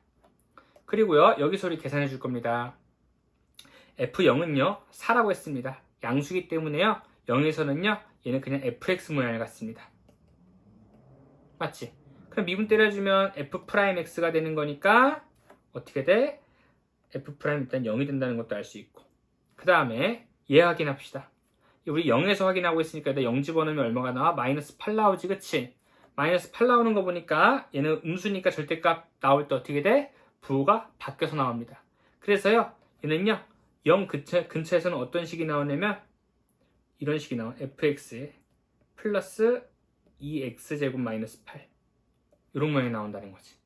그리고요 여기서 우리 계산해 줄 겁니다. f0은요 4라고 했습니다. 양수기 때문에요 0에서는요 얘는 그냥 fx 모양을 갖습니다. 맞지? 그럼 미분 때려주면 f'x가 되는 거니까 어떻게 돼? f' 일단 0이 된다는 것도 알 수 있고 그 다음에 얘 확인합시다. 우리 0에서 확인하고 있으니까 0 집어넣으면 얼마가 나와? 마이너스 8 나오지 그치? 마이너스 8 나오는 거 보니까 얘는 음수니까 절대값 나올 때 어떻게 돼? 부호가 바뀌어서 나옵니다. 그래서요 얘는요 0 근처에서는 어떤 식이 나오냐면 이런 식이 나와. fx 플러스 2x제곱 마이너스 8 이런 모양이 나온다는 거지.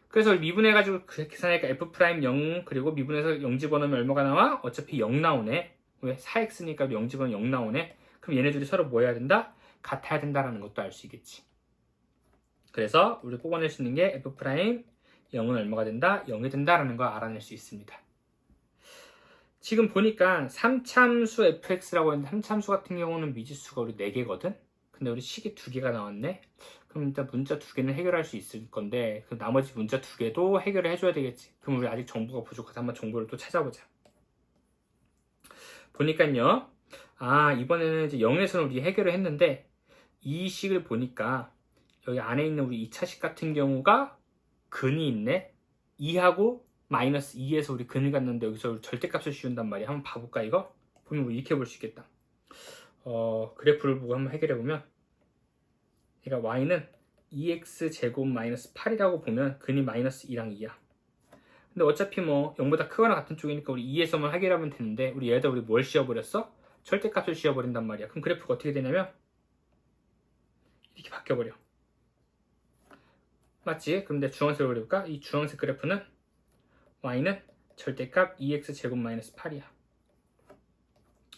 그래서 미분해가지고 계산하니까 f'0 그리고 미분해서 0 집어넣으면 얼마가 나와? 어차피 0 나오네. 왜? 4x니까 0 집어넣으면 0 나오네. 그럼 얘네들이 서로 뭐 해야 된다? 같아야 된다는 것도 알 수 있겠지. 그래서 우리 뽑아낼 수 있는 게 f'0은 얼마가 된다? 0이 된다라는 걸 알아낼 수 있습니다. 지금 보니까 3참수 fx라고 했는데 3참수 같은 경우는 미지수가 우리 4개거든? 근데 우리 식이 2개가 나왔네? 그럼 일단 문자 2개는 해결할 수 있을 건데 그 나머지 문자 2개도 해결을 해줘야 되겠지. 그럼 우리 아직 정보가 부족해서 한번 정보를 또 찾아보자. 보니까요 이번에는 이제 0에서는 우리 해결을 했는데 이 식을 보니까 여기 안에 있는 우리 2차식 같은 경우가 근이 있네. 2하고 마이너스 2에서 우리 근을 갖는데 여기서 우리 절대값을 씌운단 말이야. 한번 봐볼까 이거? 보면 우리 이렇게 볼 수 있겠다. 그래프를 보고 한번 해결해보면 그러니까 y는 2x제곱 마이너스 8이라고 보면 근이 마이너스 2랑 2야. 근데 어차피 뭐 0보다 크거나 같은 쪽이니까 우리 2에서만 해결하면 되는데 우리 얘에다 우리 뭘 씌워버렸어? 절대값을 씌워버린단 말이야. 그럼 그래프가 어떻게 되냐면 이렇게 바뀌어버려. 맞지? 그럼 내가 주황색으로 그려볼까? 이 주황색 그래프는 y는 절대값 2x제곱 마이너스 8이야.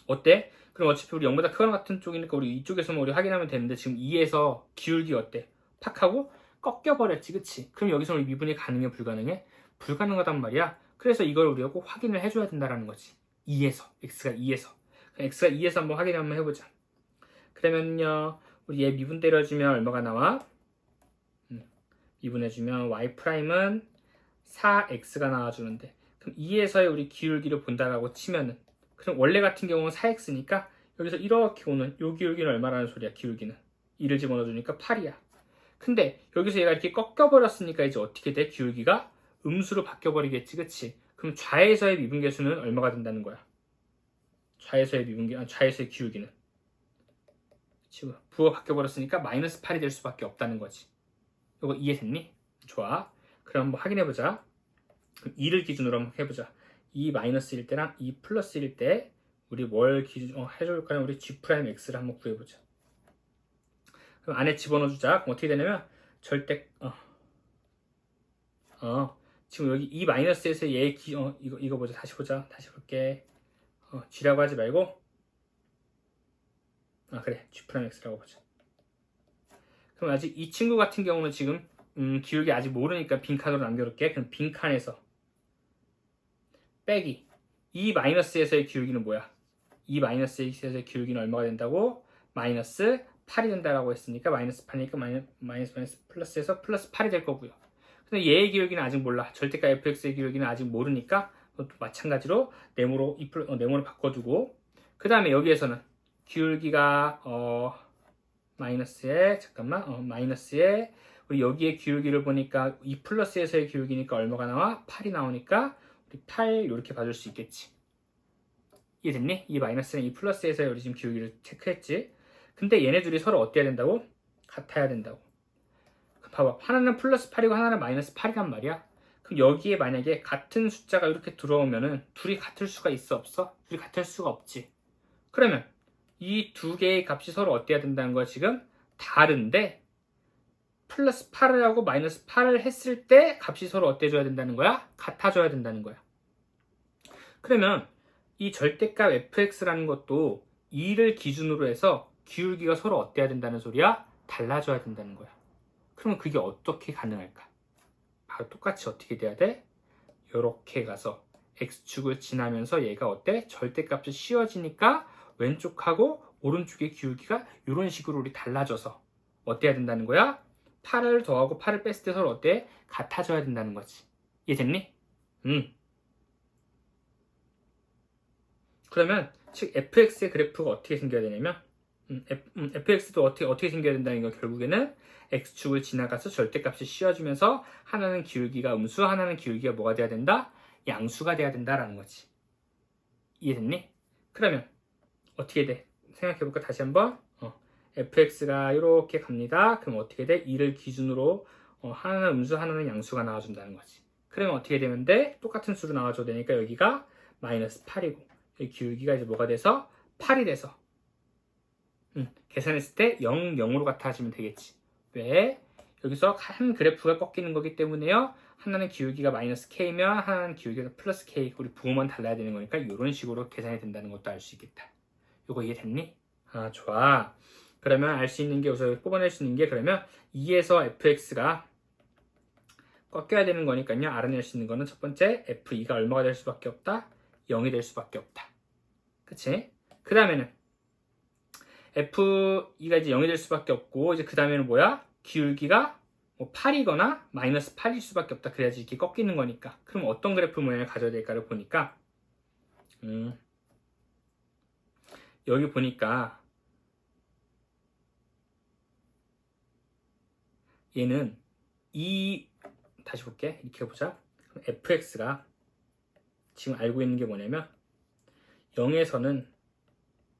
어때? 그럼 어차피 우리 0보다 크거나 같은 쪽이니까 우리 이쪽에서만 우리 확인하면 되는데 지금 2에서 기울기 어때? 팍 하고 꺾여버렸지, 그치? 그럼 여기서 우리 미분이 가능해, 불가능해? 불가능하단 말이야. 그래서 이걸 우리가 꼭 확인을 해줘야 된다는 거지. 2에서, x가 2에서. x가 2에서 한번 확인 한번 해보자. 그러면요, 우리 얘 미분 때려주면 얼마가 나와? 미분해주면 y'은 4x가 나와주는데, 그럼 2에서의 우리 기울기를 본다라고 치면은, 그럼 원래 같은 경우는 4x니까 여기서 이렇게 오는 요 기울기는 얼마라는 소리야? 기울기는 2를 집어넣어주니까 8이야. 근데 여기서 얘가 이렇게 꺾여버렸으니까 이제 어떻게 돼? 기울기가 음수로 바뀌어버리겠지, 그치? 그럼 좌에서의 미분계수는 얼마가 된다는 거야? 좌에서의 좌에서의 기울기는 부호가 바뀌어버렸으니까 마이너스 8이 될 수밖에 없다는 거지. 이거 이해됐니? 좋아. 그럼 한번 확인해보자. 그럼 2를 기준으로 한번 해보자. 2 마이너스일 때랑 2 플러스일 때 우리 뭘 기준 해줄까요? 우리 G'X를 한번 구해보자. 그럼 안에 집어넣어주자. 그럼 어떻게 되냐면 절대 지금 여기 2 마이너스에서 얘 이거 보자. 다시 보자. 다시 볼게. G라고 하지 말고 그래, G'X라고 보자. 그럼 아직 이 친구 같은 경우는 지금 기울기 아직 모르니까 빈칸으로 남겨둘게. 그럼 빈칸에서 빼기 2 마이너스에서의 기울기는 뭐야? 2 마이너스에서의 기울기는 얼마가 된다고? 마이너스 8이 된다라고 했으니까 마이너스 8이니까 마이너스 플러스에서 플러스 8이 될 거고요. 근데 얘의 기울기는 아직 몰라. 절대값 fx의 기울기는 아직 모르니까 또 마찬가지로 네모로 바꿔주고, 그 다음에 여기에서는 기울기가 마이너스에 우리 여기에 기울기를 보니까 2 플러스에서의 기울기니까 얼마가 나와? 8이 나오니까 우리 8 이렇게 봐줄 수 있겠지. 이해됐니? 이 마이너스는 2 플러스에서의 우리 지금 기울기를 체크했지. 근데 얘네 둘이 서로 어때야 된다고? 같아야 된다고. 봐봐, 하나는 플러스 8이고 하나는 마이너스 8이란 말이야. 그럼 여기에 만약에 같은 숫자가 이렇게 들어오면은 둘이 같을 수가 있어, 없어? 둘이 같을 수가 없지. 그러면 이 두 개의 값이 서로 어때야 된다는 거야? 지금 다른데 플러스 8을 하고 마이너스 8을 했을 때 값이 서로 어때져야 된다는 거야? 같아져야 된다는 거야. 그러면 이 절대값 fx라는 것도 2를 기준으로 해서 기울기가 서로 어때야 된다는 소리야? 달라져야 된다는 거야. 그러면 그게 어떻게 가능할까? 바로 똑같이 어떻게 돼야 돼? 이렇게 가서 x축을 지나면서 얘가 어때? 절대값이 씌워지니까 왼쪽하고 오른쪽의 기울기가 이런 식으로 우리 달라져서 어때야 된다는 거야? 8을 더하고 8을 뺐을 때 서로 어때? 같아져야 된다는 거지. 이해됐니? 그러면 즉 fx의 그래프가 어떻게 생겨야 되냐면 fx도 어떻게 생겨야 된다는 거, 결국에는 x축을 지나가서 절대값이 씌워지면서 하나는 기울기가 음수, 하나는 기울기가 뭐가 돼야 된다? 양수가 돼야 된다라는 거지. 이해됐니? 그러면 어떻게 돼? 생각해볼까? 다시 한번. fx가 이렇게 갑니다. 그럼 어떻게 돼? 2를 기준으로 하나는 음수, 하나는 양수가 나와준다는 거지. 그러면 어떻게 되면 돼? 똑같은 수로 나와줘야 되니까 여기가 마이너스 8이고 이 기울기가 이제 뭐가 돼서 8이 돼서 계산했을 때 0, 0으로 같아지면 되겠지. 왜? 여기서 한 그래프가 꺾이는 거기 때문에요. 하나는 기울기가 마이너스 k면 하나는 기울기가 플러스 k, 우리 부호만 달라야 되는 거니까 이런 식으로 계산이 된다는 것도 알 수 있겠다. 이거 이해됐니? 좋아. 그러면 알 수 있는 게, 우선 뽑아낼 수 있는 게, 그러면 2에서 fx가 꺾여야 되는 거니까요. 알아낼 수 있는 거는 첫 번째 f2가 얼마가 될 수밖에 없다? 0이 될 수밖에 없다. 그치? 그 다음에는 f2가 이제 0이 될 수밖에 없고, 이제 그 다음에는 뭐야? 기울기가 8이거나 마이너스 8일 수밖에 없다. 그래야지 이렇게 꺾이는 거니까. 그럼 어떤 그래프 모양을 가져야 될까를 보니까 여기 보니까 얘는 다시 볼게. 이렇게 해보자. fx가 지금 알고 있는 게 뭐냐면 0에서는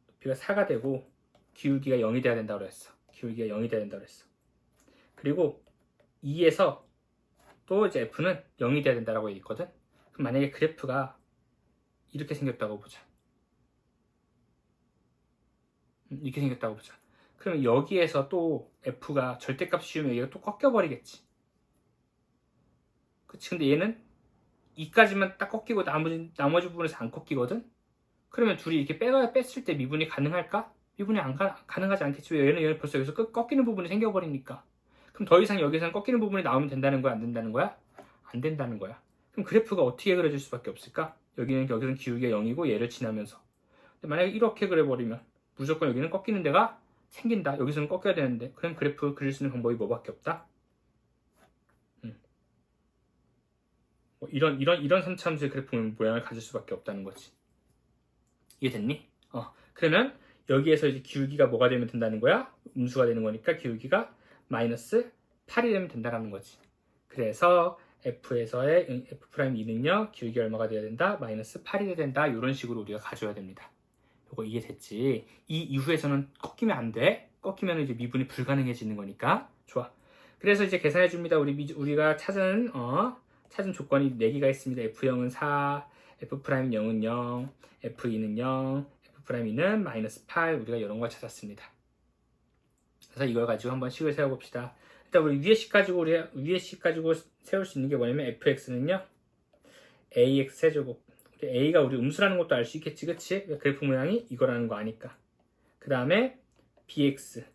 높이가 4가 되고 기울기가 0이 돼야 된다고 그랬어. 기울기가 0이 돼야 된다고 그랬어. 그리고 2에서 또 이제 f는 0이 돼야 된다고 얘기했거든. 그럼 만약에 그래프가 이렇게 생겼다고 보자. 이렇게 생겼다고 보자. 그러면 여기에서 또 f가 절대값 씌우면 얘가 또 꺾여버리겠지. 그치? 근데 얘는 2까지만 딱 꺾이고 나머지 부분에서 안 꺾이거든? 그러면 둘이 이렇게 뺐을 때 미분이 가능할까? 미분이 가능하지 않겠지. 왜? 얘는 벌써 여기서 꺾이는 부분이 생겨버리니까. 그럼 더 이상 여기서는 꺾이는 부분이 나오면 된다는 거야? 안 된다는 거야? 안 된다는 거야. 그럼 그래프가 어떻게 그려질 수밖에 없을까? 여기서는 기울기가 0이고 얘를 지나면서. 근데 만약에 이렇게 그려버리면 무조건 여기는 꺾이는 데가 생긴다. 여기서는 꺾여야 되는데. 그럼 그래프 그릴 수 있는 방법이 뭐밖에 없다? 뭐 이런 3차함수의 그래프 모양을 가질 수밖에 없다는 거지. 이해됐니? 그러면 여기에서 이제 기울기가 뭐가 되면 된다는 거야? 음수가 되는 거니까 기울기가 마이너스 8이 되면 된다는 거지. 그래서 F에서의 F'2는요, 기울기 얼마가 돼야 된다? 마이너스 8이 돼야 된다. 이런 식으로 우리가 가져야 됩니다. 이거 이해됐지? 이 이후에서는 꺾이면 안 돼. 꺾이면 이제 미분이 불가능해지는 거니까. 좋아. 그래서 이제 계산해 줍니다. 우리가 찾은 조건이 4개가 있습니다. F0은 4, F'0은 0, F2는 0, F'2는 마이너스 8. 우리가 이런 걸 찾았습니다. 그래서 이걸 가지고 한번 식을 세워봅시다. 일단 우리 위에 식 가지고 세울 수 있는 게 뭐냐면 fx는요 ax 세제곱. a가 우리 음수라는 것도 알 수 있겠지, 그치? 그래프 모양이 이거라는 거 아니까. 그 다음에 bx,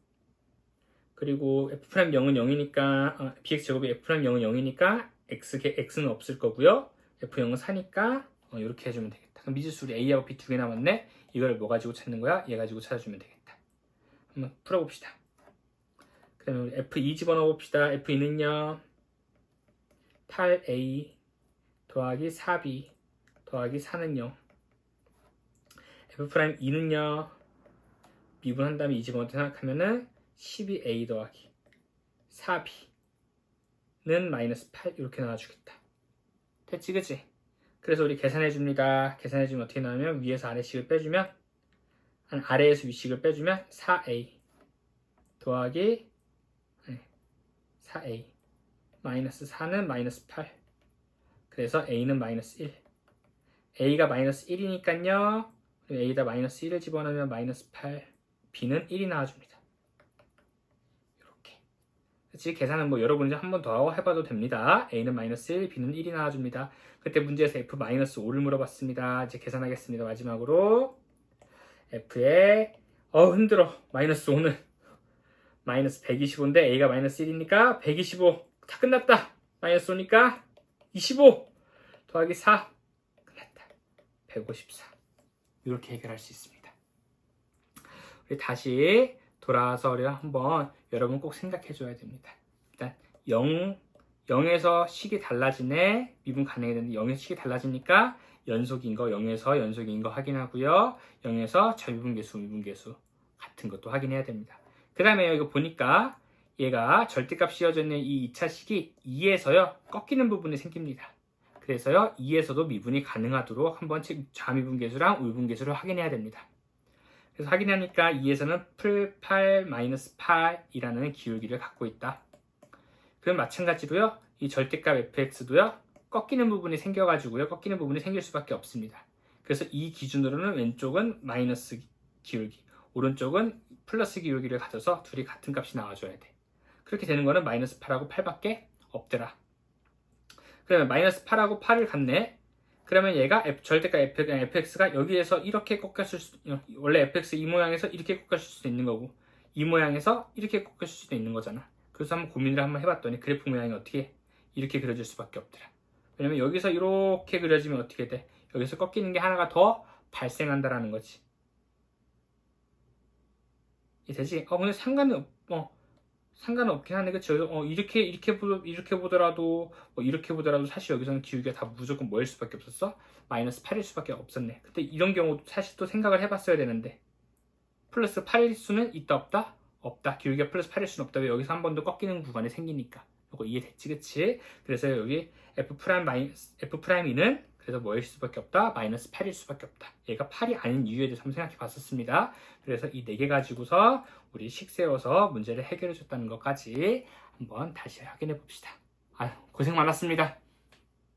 그리고 f'0은 0이니까 bx 제곱이 f'0은 0이니까 x는 없을 거고요. f0은 4니까 이렇게 해주면 되겠다. 그럼 미지수 우리 a하고 b 2개 남았네. 이걸 뭐 가지고 찾는 거야? 얘 가지고 찾아주면 되겠다. 한번 풀어봅시다. 그러면 우리 F2 집어넣어 봅시다. F2는요 8A 더하기 4B 더하기 4는 0. F'2는요 미분한 다음에 2 집어넣다 생각하면은 12A 더하기 4B는 마이너스 8 이렇게 나와주겠다. 됐지, 그치? 그래서 우리 계산해줍니다. 계산해주면 어떻게 나오냐면 위에서 아래식을 빼주면 아래에서 위식을 빼주면 4A 더하기 4a 마이너스 4는 마이너스 8. 그래서 a는 마이너스 1. a가 마이너스 1이니까요. a에다 마이너스 1을 집어넣으면 마이너스 8. b는 1이 나와줍니다. 이렇게. 그치? 계산은 뭐 여러분이 한 번 더 해봐도 됩니다. a는 마이너스 1, b는 1이 나와줍니다. 그때 문제에서 f 마이너스 5를 물어봤습니다. 이제 계산하겠습니다. 마지막으로 f에 힘들어. 마이너스 5는 마이너스 125인데 a가 마이너스 1이니까 125. 다 끝났다. 마이너스 5니까 25 더하기 4 끝났다. 154. 이렇게 해결할 수 있습니다. 우리 다시 돌아와서 우리가 한번 여러분 꼭 생각해 줘야 됩니다. 일단 0에서 식이 달라지네. 미분 가능해야 되는데 0에서 식이 달라지니까 연속인 거 0에서 연속인 거 확인하고요. 0에서 저미분계수 미분계수 같은 것도 확인해야 됩니다. 그 다음에 이거 보니까 얘가 절대값 씌워져 있는 이 2차식이 2에서요 꺾이는 부분이 생깁니다. 그래서요 2에서도 미분이 가능하도록 한번 좌미분계수랑 우미분계수를 확인해야 됩니다. 그래서 확인하니까 2에서는 풀 8 마이너스 8이라는 기울기를 갖고 있다. 그럼 마찬가지로요 이 절대값 fx도요 꺾이는 부분이 생겨가지고요 꺾이는 부분이 생길 수밖에 없습니다. 그래서 이 기준으로는 왼쪽은 마이너스 기울기, 오른쪽은 플러스 기울기를 가져서 둘이 같은 값이 나와줘야 돼. 그렇게 되는 거는 마이너스 8하고 8밖에 없더라. 그러면 마이너스 8하고 8을 갖네. 그러면 얘가 절대값 fx가 여기에서 이렇게 꺾였을 원래 fx 이 모양에서 이렇게 꺾였을 수도 있는 거고 이 모양에서 이렇게 꺾였을 수도 있는 거잖아. 그래서 한번 고민을 한번 해봤더니 그래프 모양이 어떻게 이렇게 그려질 수밖에 없더라. 왜냐면 여기서 이렇게 그려지면 어떻게 돼? 여기서 꺾이는 게 하나가 더 발생한다라는 거지. 되지? 근데 상관은 없긴 한데, 그치? 이렇게 보더라도, 이렇게 보더라도 사실 여기서는 기울기가 다 무조건 뭐일 수밖에 없었어? 마이너스 8일 수밖에 없었네. 근데 이런 경우도 사실 또 생각을 해봤어야 되는데, 플러스 8일 수는 있다, 없다? 없다. 기울기가 플러스 8일 수는 없다. 왜 여기서 한 번 더 꺾이는 구간이 생기니까. 이거 이해됐지, 그치? 그래서 여기 F'E는 그래서 뭐일 수밖에 없다? 마이너스 8일 수밖에 없다. 얘가 8이 아닌 이유에 대해서 한번 생각해 봤었습니다. 그래서 이 4개 가지고서 우리 식 세워서 문제를 해결해 줬다는 것까지 한번 다시 확인해 봅시다. 고생 많았습니다.